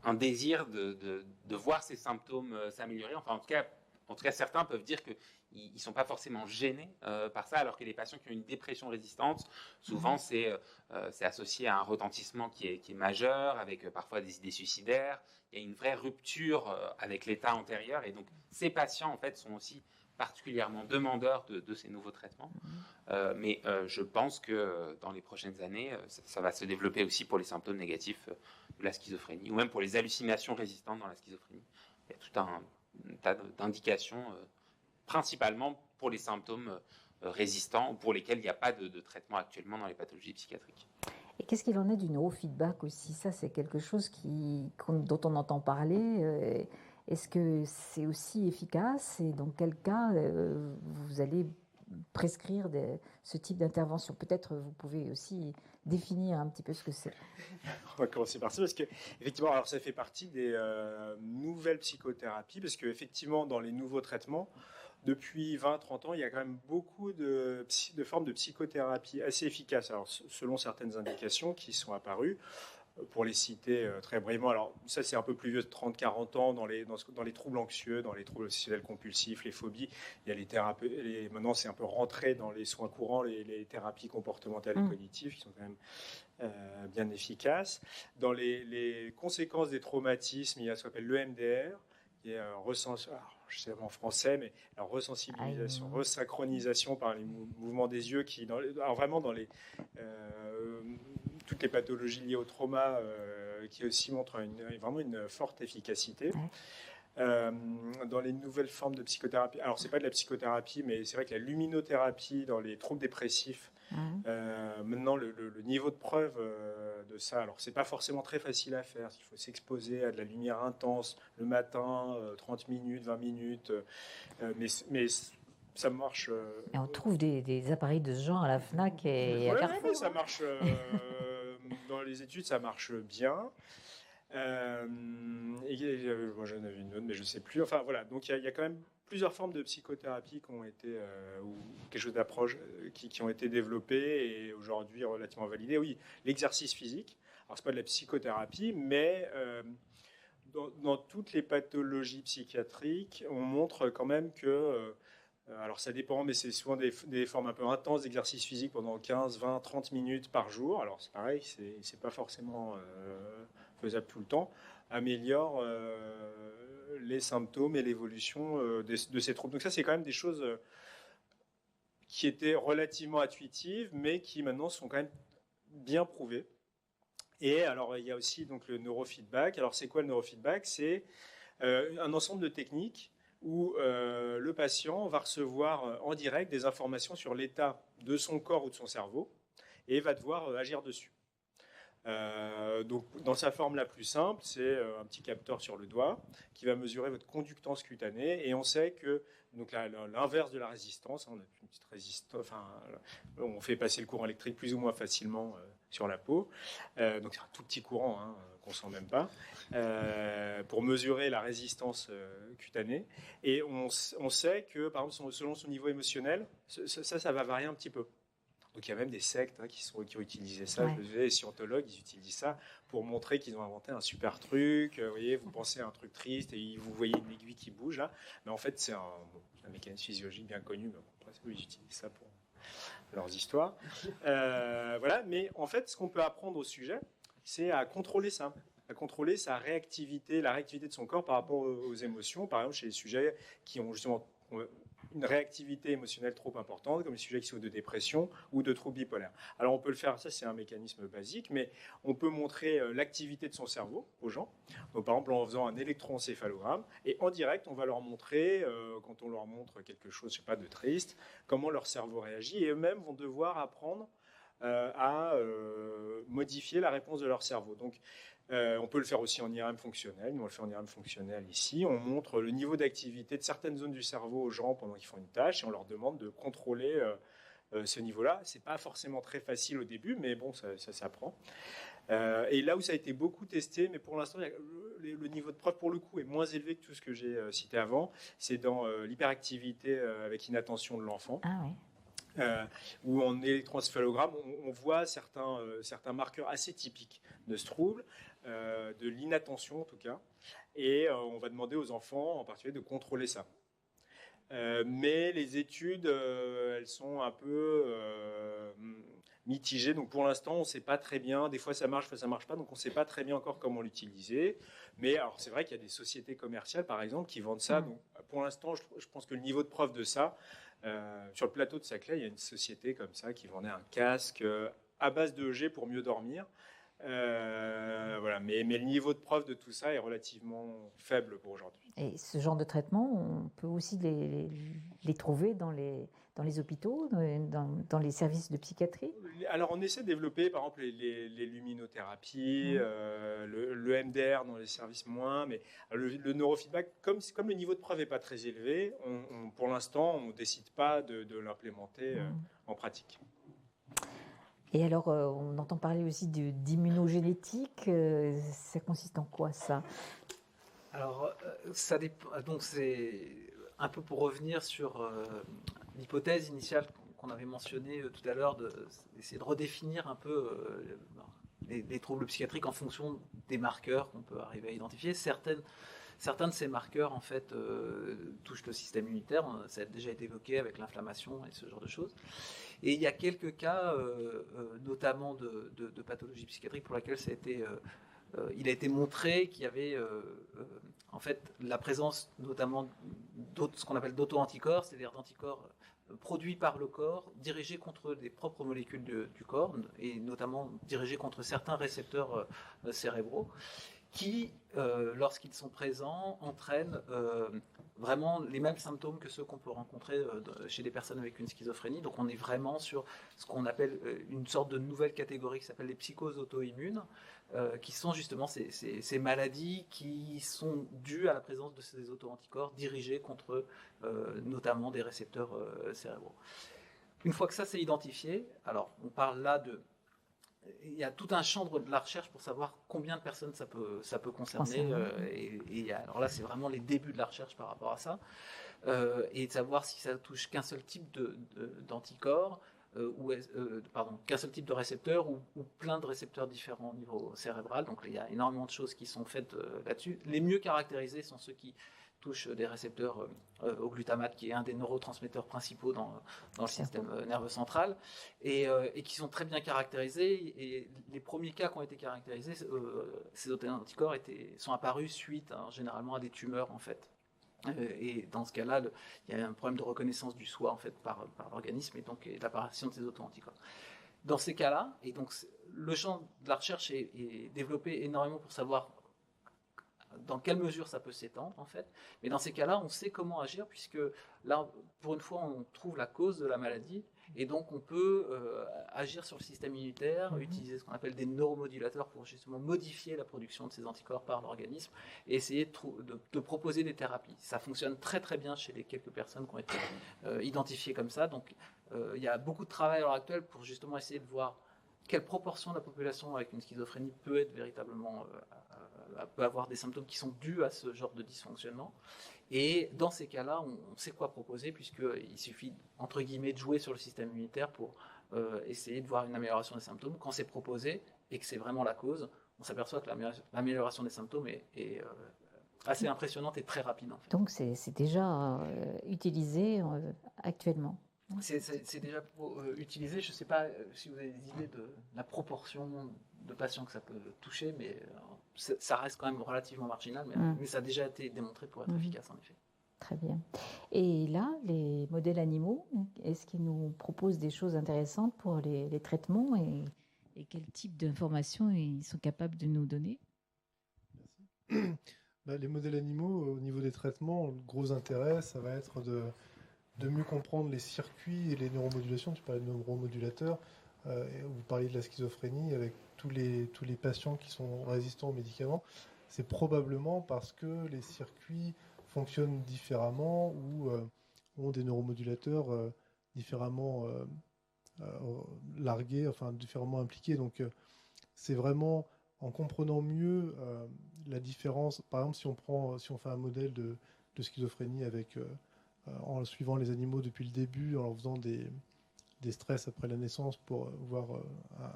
un désir de voir ces symptômes s'améliorer. Enfin, en tout cas, certains peuvent dire qu'ils ne sont pas forcément gênés par ça, alors que les patients qui ont une dépression résistante, souvent c'est associé à un retentissement qui est majeur, avec parfois des idées suicidaires. Il y a une vraie rupture avec l'état antérieur, et donc ces patients en fait sont aussi particulièrement demandeurs de ces nouveaux traitements. Mais je pense que dans les prochaines années, ça va se développer aussi pour les symptômes négatifs de la schizophrénie, ou même pour les hallucinations résistantes dans la schizophrénie. Il y a tout un tas d'indications, principalement pour les symptômes résistants, pour lesquels il n'y a pas de traitement actuellement dans les pathologies psychiatriques. Et qu'est-ce qu'il en est du neurofeedback aussi? Ça, c'est quelque chose dont on entend parler. Est-ce que c'est aussi efficace? Et dans quel cas vous allez prescrire ce type d'intervention? Peut-être vous pouvez aussi définir un petit peu ce que c'est. On va commencer par ça, parce que effectivement, alors ça fait partie des nouvelles psychothérapies, parce qu'effectivement, dans les nouveaux traitements, depuis 20-30 ans, il y a quand même beaucoup de formes de psychothérapie assez efficaces, alors, selon certaines indications qui sont apparues. Pour les citer très brièvement, alors ça c'est un peu plus vieux de 30-40 ans, dans les troubles anxieux, dans les troubles obsessionnels compulsifs, les phobies, il y a les thérapies, maintenant c'est un peu rentré dans les soins courants, les thérapies comportementales et cognitives qui sont quand même bien efficaces. Dans les conséquences des traumatismes, il y a ce qu'on appelle l'EMDR, qui est je sais pas en français, mais resensibilisation, resynchronisation par les mouvements des yeux, alors vraiment dans toutes les pathologies liées au trauma, qui aussi montrent vraiment une forte efficacité. Dans les nouvelles formes de psychothérapie, alors c'est pas de la psychothérapie, mais c'est vrai que la luminothérapie dans les troubles dépressifs, maintenant le niveau de preuve de ça, alors c'est pas forcément très facile à faire, il faut s'exposer à de la lumière intense le matin, 30 minutes, 20 minutes, mais ça marche. Et on trouve des appareils de ce genre à la FNAC et à Carrefour. Ouais, ça marche. Dans les études, ça marche bien. Moi, j'en avais une autre, mais je ne sais plus. Enfin, voilà. Donc, il y a quand même plusieurs formes de psychothérapie qui ont été, ou quelque chose d'approche, qui ont été développées et aujourd'hui relativement validées. Oui, l'exercice physique. Alors, c'est pas de la psychothérapie, mais dans toutes les pathologies psychiatriques, on montre quand même que alors ça dépend, mais c'est souvent des formes un peu intenses d'exercice physique pendant 15, 20, 30 minutes par jour. Alors c'est pareil, c'est pas forcément faisable tout le temps. Améliore les symptômes et l'évolution de ces troubles. Donc ça, c'est quand même des choses qui étaient relativement intuitives, mais qui maintenant sont quand même bien prouvées. Et alors il y a aussi donc le neurofeedback. Alors c'est quoi le neurofeedback? C'est un ensemble de techniques où le patient va recevoir en direct des informations sur l'état de son corps ou de son cerveau et va devoir agir dessus. Donc, dans sa forme la plus simple, c'est un petit capteur sur le doigt qui va mesurer votre conductance cutanée, et on sait que donc l'inverse de la résistance, on a une petite résistance, on fait passer le courant électrique plus ou moins facilement sur la peau, donc c'est un tout petit courant qu'on sent même pas, pour mesurer la résistance cutanée, et on sait que par exemple selon son niveau émotionnel, ça va varier un petit peu. Donc il y a même des sectes qui ont utilisé ça. Ouais. Les scientologues, ils utilisent ça pour montrer qu'ils ont inventé un super truc. Vous voyez, vous pensez à un truc triste et vous voyez une aiguille qui bouge là. Mais en fait, c'est un mécanisme physiologique bien connu. Mais après, ils utilisent ça pour leurs histoires. Voilà. Mais en fait, ce qu'on peut apprendre au sujet, c'est à contrôler ça. À contrôler sa réactivité, la réactivité de son corps par rapport aux émotions. Par exemple, chez les sujets qui ont justement une réactivité émotionnelle trop importante, comme les sujets qui souffrent de dépression ou de troubles bipolaires. Alors on peut le faire, ça c'est un mécanisme basique, mais on peut montrer l'activité de son cerveau aux gens. Donc par exemple en faisant un électroencéphalogramme, et en direct on va leur montrer, quand on leur montre quelque chose, je sais pas, de triste, comment leur cerveau réagit, et eux-mêmes vont devoir apprendre à modifier la réponse de leur cerveau. Donc on peut le faire aussi en IRM fonctionnel. Nous, on le fait en IRM fonctionnel ici. On montre le niveau d'activité de certaines zones du cerveau aux gens pendant qu'ils font une tâche et on leur demande de contrôler ce niveau-là. Ce n'est pas forcément très facile au début, mais bon, ça s'apprend. Et là où ça a été beaucoup testé, mais pour l'instant, le niveau de preuve, pour le coup, est moins élevé que tout ce que j'ai cité avant. C'est dans l'hyperactivité avec inattention de l'enfant. Ah oui. Où en électroencéphalogramme, on voit certains marqueurs assez typiques de ce trouble, de l'inattention en tout cas, et on va demander aux enfants en particulier de contrôler ça. Mais les études, elles sont un peu mitigées, donc pour l'instant on ne sait pas très bien, des fois ça marche, des fois ça ne marche pas, donc on ne sait pas très bien encore comment l'utiliser. Mais alors c'est vrai qu'il y a des sociétés commerciales par exemple qui vendent ça, donc pour l'instant je pense que le niveau de preuve de ça, sur le plateau de Saclay, il y a une société comme ça qui vendait un casque à base de EG pour mieux dormir. Voilà. Mais le niveau de preuve de tout ça est relativement faible pour aujourd'hui. Et ce genre de traitement, on peut aussi les trouver dans les hôpitaux, dans les services de psychiatrie? Alors on essaie de développer par exemple les luminothérapies, le MDR dans les services moins, mais le neurofeedback, comme le niveau de preuve n'est pas très élevé, pour l'instant on ne décide pas de l'implémenter en pratique. Et alors, on entend parler aussi d'immunogénétique. Ça consiste en quoi, ça? Alors, ça dépend. Donc, c'est un peu pour revenir sur l'hypothèse initiale qu'on avait mentionnée tout à l'heure, d'essayer de redéfinir un peu les troubles psychiatriques en fonction des marqueurs qu'on peut arriver à identifier. Certains de ces marqueurs, en fait, touchent le système immunitaire. Ça a déjà été évoqué avec l'inflammation et ce genre de choses. Et il y a quelques cas, notamment de pathologies psychiatriques pour lesquelles il a été montré qu'il y avait en fait la présence notamment ce qu'on appelle d'auto-anticorps, c'est-à-dire d'anticorps produits par le corps, dirigés contre les propres molécules du corps, et notamment dirigés contre certains récepteurs cérébraux, qui, lorsqu'ils sont présents, entraînent vraiment les mêmes symptômes que ceux qu'on peut rencontrer chez des personnes avec une schizophrénie. Donc on est vraiment sur ce qu'on appelle une sorte de nouvelle catégorie qui s'appelle les psychoses auto-immunes, qui sont justement ces maladies qui sont dues à la présence de ces auto-anticorps dirigés contre notamment des récepteurs cérébraux. Une fois que ça c'est identifié, alors on parle là il y a tout un champ de la recherche pour savoir combien de personnes ça peut concerner. Alors là, c'est vraiment les débuts de la recherche par rapport à ça. Et de savoir si ça touche qu'un seul type d'anticorps, qu'un seul type de récepteur ou plein de récepteurs différents au niveau cérébral. Donc il y a énormément de choses qui sont faites là-dessus. Les mieux caractérisés sont ceux qui touchent des récepteurs au glutamate, qui est un des neurotransmetteurs principaux dans le système nerveux central, et qui sont très bien caractérisés. Et les premiers cas qui ont été caractérisés, ces auto-anticorps sont apparus suite généralement à des tumeurs en fait. Et dans ce cas-là, il y a un problème de reconnaissance du soi en fait par l'organisme et donc l'apparition de ces auto-anticorps. Dans ces cas-là, et donc le champ de la recherche est développé énormément pour savoir dans quelle mesure ça peut s'étendre en fait, mais dans ces cas-là on sait comment agir puisque là pour une fois on trouve la cause de la maladie et donc on peut agir sur le système immunitaire, utiliser ce qu'on appelle des neuromodulateurs pour justement modifier la production de ces anticorps par l'organisme et essayer de proposer des thérapies. Ça fonctionne très très bien chez les quelques personnes qui ont été identifiées comme ça, donc il y a beaucoup de travail à l'heure actuelle pour justement essayer de voir quelle proportion de la population avec une schizophrénie peut être véritablement peut avoir des symptômes qui sont dus à ce genre de dysfonctionnement. Et dans ces cas-là, on sait quoi proposer, puisqu'il suffit, entre guillemets, de jouer sur le système immunitaire pour essayer de voir une amélioration des symptômes. Quand c'est proposé et que c'est vraiment la cause, on s'aperçoit que l'amélioration des symptômes est assez impressionnante et très rapide. En fait. Donc c'est déjà utilisé actuellement. C'est déjà utilisé. Je ne sais pas si vous avez des idées de la proportion de patients que ça peut toucher, mais ça reste quand même relativement marginal, mais ça a déjà été démontré pour être efficace en effet. Très bien. Et là, les modèles animaux, est-ce qu'ils nous proposent des choses intéressantes pour les traitements et quel type d'informations ils sont capables de nous donner? Merci. Les modèles animaux, au niveau des traitements, le gros intérêt, ça va être de mieux comprendre les circuits et les neuromodulations. Tu parlais de neuromodulateurs, vous parliez de la schizophrénie avec tous les patients qui sont résistants aux médicaments. C'est probablement parce que les circuits fonctionnent différemment ou ont des neuromodulateurs différemment largués, enfin différemment impliqués. Donc c'est vraiment en comprenant mieux la différence. Par exemple, si on fait un modèle de schizophrénie avec en suivant les animaux depuis le début, en leur faisant des stress après la naissance pour voir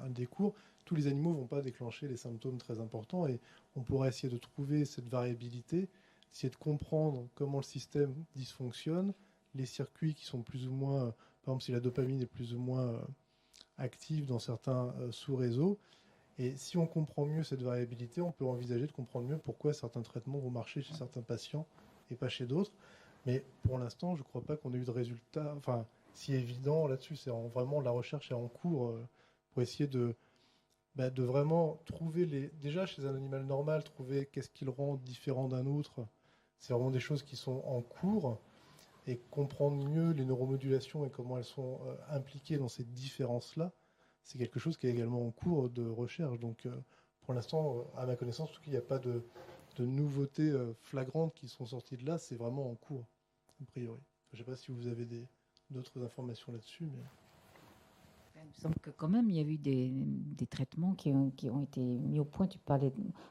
un décours, tous les animaux ne vont pas déclencher des symptômes très importants et on pourrait essayer de trouver cette variabilité, essayer de comprendre comment le système dysfonctionne, les circuits qui sont plus ou moins, par exemple si la dopamine est plus ou moins active dans certains sous-réseaux. Et si on comprend mieux cette variabilité, on peut envisager de comprendre mieux pourquoi certains traitements vont marcher chez certains patients et pas chez d'autres. Mais pour l'instant, je ne crois pas qu'on ait eu de résultats si évident là-dessus. C'est vraiment la recherche est en cours pour essayer de vraiment trouver déjà chez un animal normal, trouver qu'est-ce qui le rend différent d'un autre. C'est vraiment des choses qui sont en cours et comprendre mieux les neuromodulations et comment elles sont impliquées dans ces différences-là. C'est quelque chose qui est également en cours de recherche. Donc, pour l'instant, à ma connaissance, il n'y a pas de nouveautés flagrantes qui sont sorties de là. C'est vraiment en cours, a priori. Je ne sais pas si vous avez d'autres informations là-dessus. Mais... Il me semble que quand même, il y a eu des traitements qui ont été mis au point.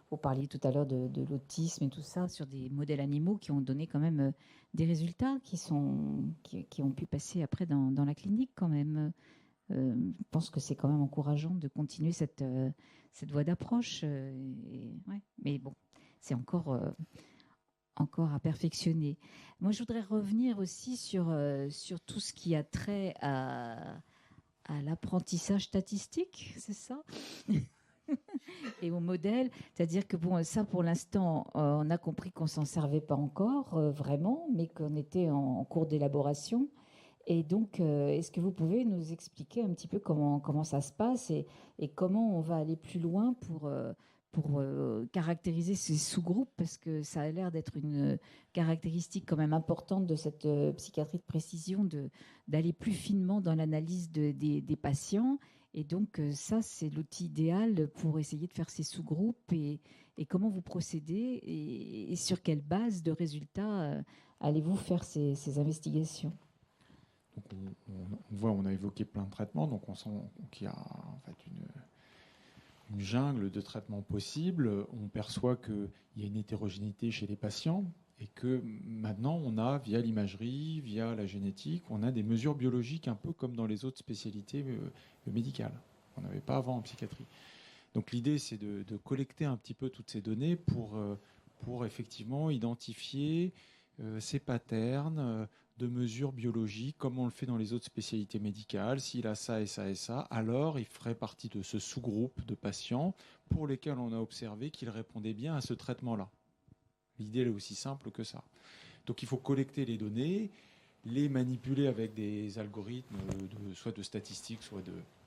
Vous parliez tout à l'heure de l'autisme et tout ça, sur des modèles animaux qui ont donné quand même des résultats qui ont pu passer après dans la clinique quand même. Je pense que c'est quand même encourageant de continuer cette voie d'approche. Ouais. Mais bon, c'est encore à perfectionner. Moi, je voudrais revenir aussi sur tout ce qui a trait à l'apprentissage statistique, c'est ça? Et au modèle, c'est-à-dire que bon, ça pour l'instant, on a compris qu'on s'en servait pas encore vraiment, mais qu'on était en cours d'élaboration. Et donc, est-ce que vous pouvez nous expliquer un petit peu comment ça se passe et comment on va aller plus loin pour caractériser ces sous-groupes, parce que ça a l'air d'être une caractéristique quand même importante de cette psychiatrie de précision, d'aller plus finement dans l'analyse des patients. Et donc, ça, c'est l'outil idéal pour essayer de faire ces sous-groupes et comment vous procédez et sur quelle base de résultats allez-vous faire ces investigations? Donc on voit, on a évoqué plein de traitements, donc on sent qu'il y a en fait une jungle de traitements possibles. On perçoit qu'il y a une hétérogénéité chez les patients et que maintenant on a, via l'imagerie, via la génétique, on a des mesures biologiques un peu comme dans les autres spécialités médicales. On n'avait pas avant en psychiatrie. Donc l'idée, c'est de collecter un petit peu toutes ces données pour effectivement identifier ces patterns de mesures biologiques, comme on le fait dans les autres spécialités médicales. S'il a ça et ça et ça, alors il ferait partie de ce sous-groupe de patients pour lesquels on a observé qu'ils répondaient bien à ce traitement-là. L'idée est aussi simple que ça. Donc il faut collecter les données, les manipuler avec des algorithmes soit de statistiques, soit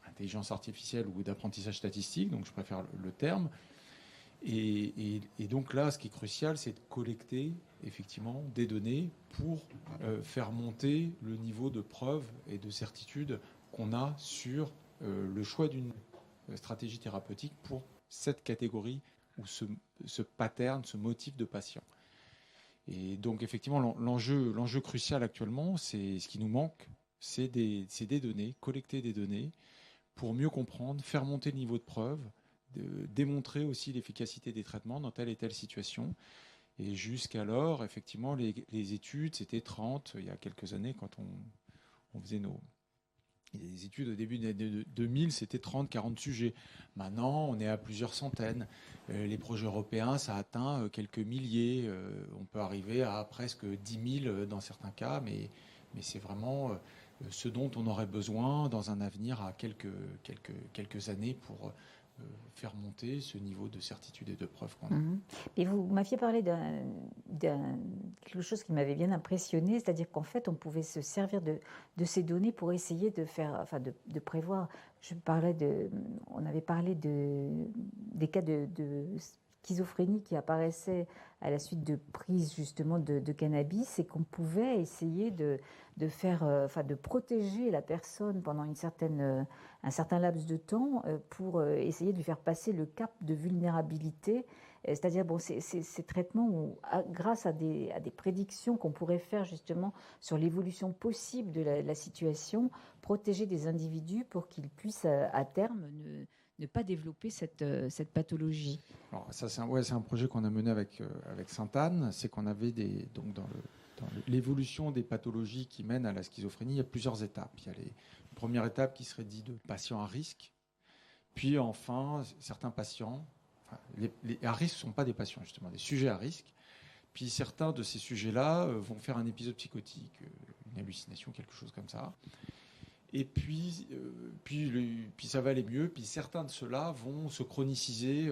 d'intelligence artificielle ou d'apprentissage statistique, donc je préfère le terme. Et donc là, ce qui est crucial, c'est de collecter effectivement des données pour faire monter le niveau de preuve et de certitude qu'on a sur le choix d'une stratégie thérapeutique pour cette catégorie ou ce pattern, ce motif de patient. Et donc effectivement, l'enjeu crucial actuellement, c'est ce qui nous manque, c'est des données, collecter des données pour mieux comprendre, faire monter le niveau de preuve, de démontrer aussi l'efficacité des traitements dans telle et telle situation. Et jusqu'alors, effectivement, les études, c'était 30, il y a quelques années, quand on faisait les études au début des années 2000, c'était 30, 40 sujets. Maintenant, on est à plusieurs centaines. Les projets européens, ça atteint quelques milliers. On peut arriver à presque 10 000 dans certains cas, mais c'est vraiment ce dont on aurait besoin dans un avenir à quelques années faire monter ce niveau de certitude et de preuve qu'on a. Et vous m'aviez parlé quelque chose qui m'avait bien impressionné, c'est-à-dire qu'en fait, on pouvait se servir de ces données pour essayer de faire, enfin, de prévoir. On avait parlé des cas de schizophrénie qui apparaissaient à la suite de prises justement de cannabis, et qu'on pouvait essayer de faire, de protéger la personne pendant un certain laps de temps pour essayer de lui faire passer le cap de vulnérabilité. C'est-à-dire, ces traitements grâce à des prédictions qu'on pourrait faire justement sur l'évolution possible de la situation, protéger des individus pour qu'ils puissent à terme ne pas développer cette pathologie. Alors ça, c'est un projet qu'on a mené avec Sainte-Anne. C'est qu'on avait donc dans l'évolution des pathologies qui mènent à la schizophrénie, il y a plusieurs étapes. Il y a une première étape qui serait dite de patients à risque. Puis enfin, certains patients, les à risque ne sont pas des patients justement, des sujets à risque. Puis certains de ces sujets-là vont faire un épisode psychotique, une hallucination, quelque chose comme ça. Et puis ça va aller mieux. Puis certains de ceux-là vont se chroniciser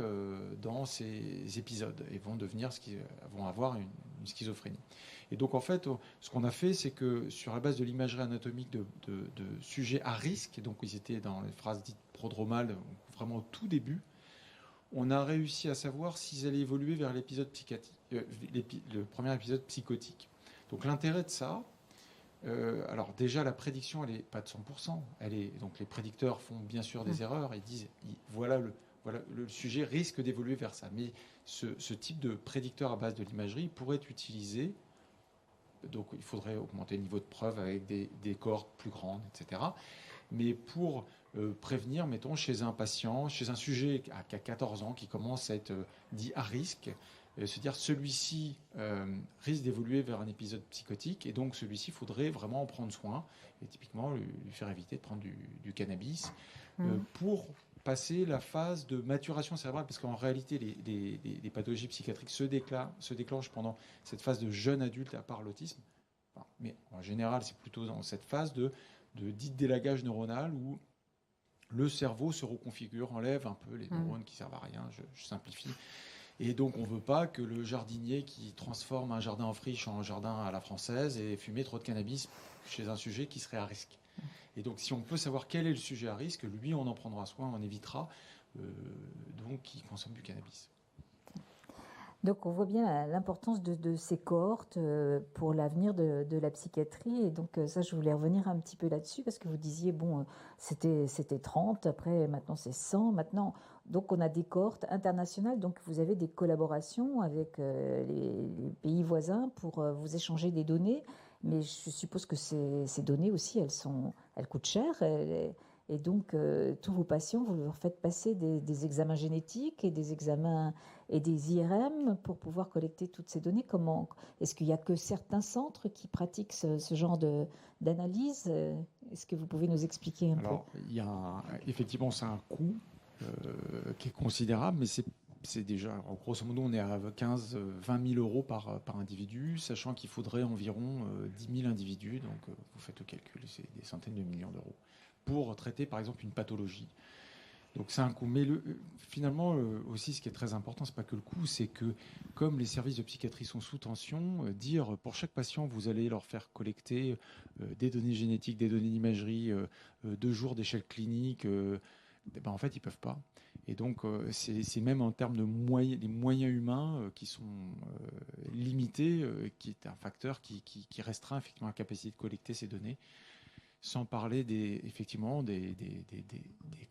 dans ces épisodes et vont avoir une schizophrénie. Et donc en fait, ce qu'on a fait, c'est que sur la base de l'imagerie anatomique de sujets à risque, donc ils étaient dans les phases dites prodromales, vraiment au tout début, on a réussi à savoir s'ils allaient évoluer vers l'épisode le premier épisode psychotique. Donc l'intérêt de ça, alors déjà la prédiction elle n'est pas de 100%. Donc les prédicteurs font bien sûr des erreurs et disent voilà le sujet risque d'évoluer vers ça. Mais ce type de prédicteur à base de l'imagerie pourrait être utilisé. Donc il faudrait augmenter le niveau de preuve avec des cohortes plus grandes, etc. Mais pour prévenir, mettons, chez un patient, chez un sujet qui a 14 ans, qui commence à être dit à risque, se dire celui-ci risque d'évoluer vers un épisode psychotique, et donc celui-ci, il faudrait vraiment en prendre soin, et typiquement lui faire éviter de prendre du cannabis pour passer la phase de maturation cérébrale, parce qu'en réalité, les pathologies psychiatriques se déclenchent pendant cette phase de jeune adulte, à part l'autisme. Enfin, mais en général, c'est plutôt dans cette phase de dit délagage neuronal où le cerveau se reconfigure, enlève un peu les neurones qui servent à rien, je simplifie. Et donc, on ne veut pas que le jardinier qui transforme un jardin en friche en jardin à la française ait fumé trop de cannabis chez un sujet qui serait à risque. Et donc, si on peut savoir quel est le sujet à risque, lui, on en prendra soin, on évitera donc qu'il consomme du cannabis. Donc, on voit bien l'importance de ces cohortes pour l'avenir de la psychiatrie. Et donc, ça, je voulais revenir un petit peu là-dessus, parce que vous disiez, c'était 30, après, maintenant, c'est 100. Maintenant, donc, on a des cohortes internationales. Donc, vous avez des collaborations avec les pays voisins pour vous échanger des données. Mais je suppose que ces données aussi, elles coûtent cher. Et donc, tous vos patients, vous leur faites passer des examens génétiques et des examens et des IRM pour pouvoir collecter toutes ces données. Est-ce qu'il n'y a que certains centres qui pratiquent ce genre d'analyse? Est-ce que vous pouvez nous expliquer un peu? Alors, effectivement, c'est un coût qui est considérable, mais c'est déjà, grosso modo, on est à 15-20 000 euros par individu, sachant qu'il faudrait environ 10 000 individus, donc vous faites le calcul, c'est des centaines de millions d'euros, pour traiter par exemple une pathologie. Donc c'est un coût. Mais finalement, aussi, ce qui est très important, c'est pas que le coût, c'est que comme les services de psychiatrie sont sous tension, dire pour chaque patient, vous allez leur faire collecter des données génétiques, des données d'imagerie, 2 jours d'échelle clinique, en fait, ils peuvent pas. Et donc, c'est même en termes de les moyens humains qui sont limités, qui est un facteur qui restreint effectivement la capacité de collecter ces données. Sans parler effectivement des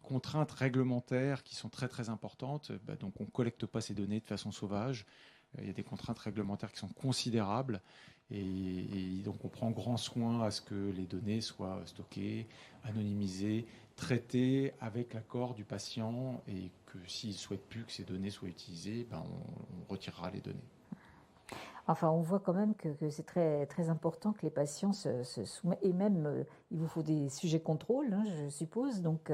contraintes réglementaires qui sont très très importantes. Donc on ne collecte pas ces données de façon sauvage. Il y a des contraintes réglementaires qui sont considérables. Et donc on prend grand soin à ce que les données soient stockées, anonymisées, traitées avec l'accord du patient, et que s'il ne souhaite plus que ces données soient utilisées, on retirera les données. Enfin, on voit quand même que c'est très, très important que les patients se soumettent. Et même, il vous faut des sujets contrôle, je suppose. Donc,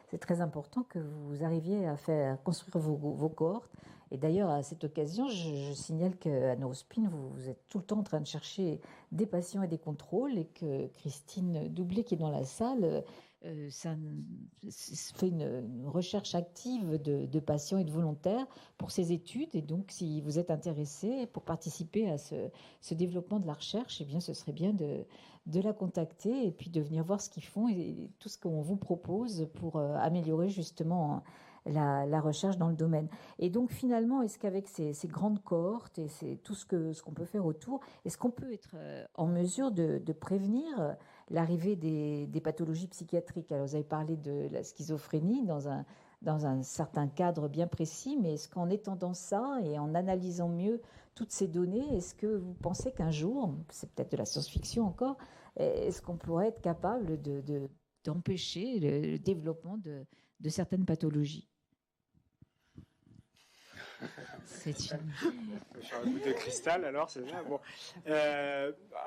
c'est très important que vous arriviez à faire construire vos cohortes Et d'ailleurs, à cette occasion, je signale qu'à Neurospin, vous êtes tout le temps en train de chercher des patients et des contrôles, et que Christine Doublé, qui est dans la salle, fait une recherche active de patients et de volontaires pour ces études. Et donc, si vous êtes intéressé pour participer à ce développement de la recherche, eh bien, ce serait bien de la contacter et puis de venir voir ce qu'ils font et tout ce qu'on vous propose pour améliorer justement la recherche dans le domaine. Et donc, finalement, est-ce qu'avec ces grandes cohortes et tout ce qu'on peut faire autour, est-ce qu'on peut être en mesure de prévenir l'arrivée des pathologies psychiatriques? Alors, vous avez parlé de la schizophrénie dans un certain cadre bien précis, mais est-ce qu'en étendant ça et en analysant mieux toutes ces données, est-ce que vous pensez qu'un jour, c'est peut-être de la science-fiction encore, est-ce qu'on pourrait être capable d'empêcher le développement de certaines pathologies? C'est une... Je vais faire un coup de cristal, alors, c'est ça. Bon.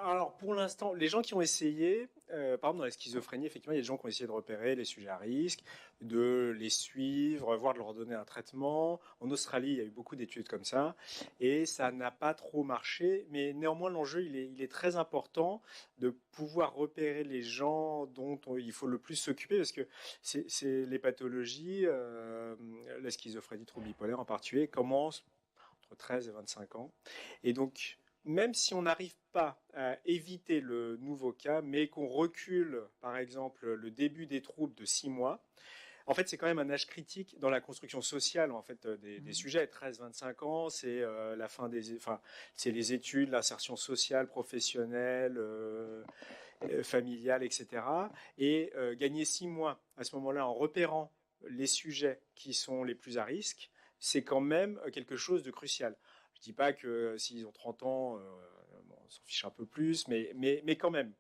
Alors, pour l'instant, les gens qui ont essayé, par exemple, dans la schizophrénie, effectivement, il y a des gens qui ont essayé de repérer les sujets à risque, de les suivre, voire de leur donner un traitement. En Australie, il y a eu beaucoup d'études comme ça, et ça n'a pas trop marché. Mais néanmoins, l'enjeu, il est très important de pouvoir repérer les gens dont il faut le plus s'occuper, parce que c'est les pathologies, la schizophrénie, trouble bipolaire en particulier, commencent entre 13 et 25 ans. Et donc, même si on n'arrive pas à éviter le nouveau cas, mais qu'on recule, par exemple, le début des troubles de 6 mois, en fait, c'est quand même un âge critique dans la construction sociale en fait, des sujets. 13-25 ans, c'est la fin c'est les études, l'insertion sociale, professionnelle, familiale, etc. Et gagner 6 mois à ce moment-là en repérant les sujets qui sont les plus à risque, c'est quand même quelque chose de crucial. Je ne dis pas que s'ils ont 30 ans, on s'en fiche un peu plus, mais quand même.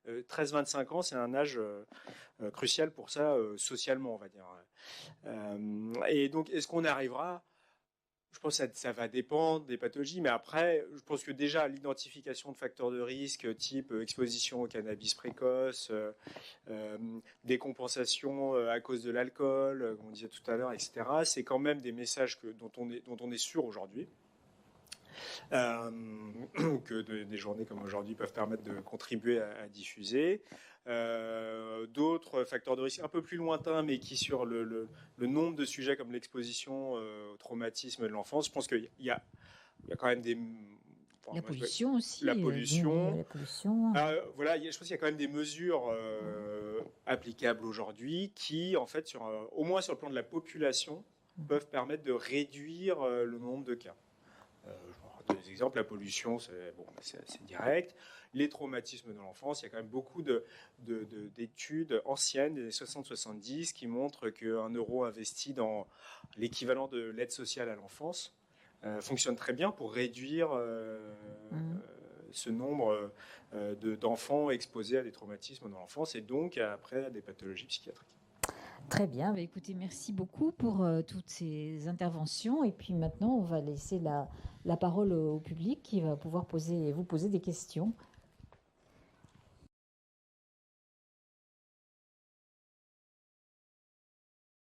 13-25 ans, c'est un âge crucial pour ça, socialement, on va dire. Et donc, est-ce qu'on arrivera ? Je pense que ça va dépendre des pathologies, mais après, je pense que déjà, l'identification de facteurs de risque, type exposition au cannabis précoce, décompensation à cause de l'alcool, comme on disait tout à l'heure, etc., c'est quand même des messages dont on est sûr aujourd'hui. Que des journées comme aujourd'hui peuvent permettre de contribuer à diffuser. D'autres facteurs de risque un peu plus lointains, mais qui sur le nombre de sujets comme l'exposition au traumatisme de l'enfance, je pense qu'il y a quand même des... La pollution aussi. La pollution. La pollution. Voilà, je pense qu'il y a quand même des mesures applicables aujourd'hui qui, en fait, au moins sur le plan de la population, peuvent permettre de réduire le nombre de cas. Je vais donner des exemples. La pollution, c'est assez direct. Les traumatismes de l'enfance, il y a quand même beaucoup d'études anciennes des années 60-70 qui montrent qu'un euro investi dans l'équivalent de l'aide sociale à l'enfance fonctionne très bien pour réduire ce nombre d'enfants exposés à des traumatismes dans l'enfance et donc après à des pathologies psychiatriques. Très bien. Écoutez, merci beaucoup pour toutes ces interventions. Et puis maintenant, on va laisser la parole au public qui va pouvoir vous poser des questions.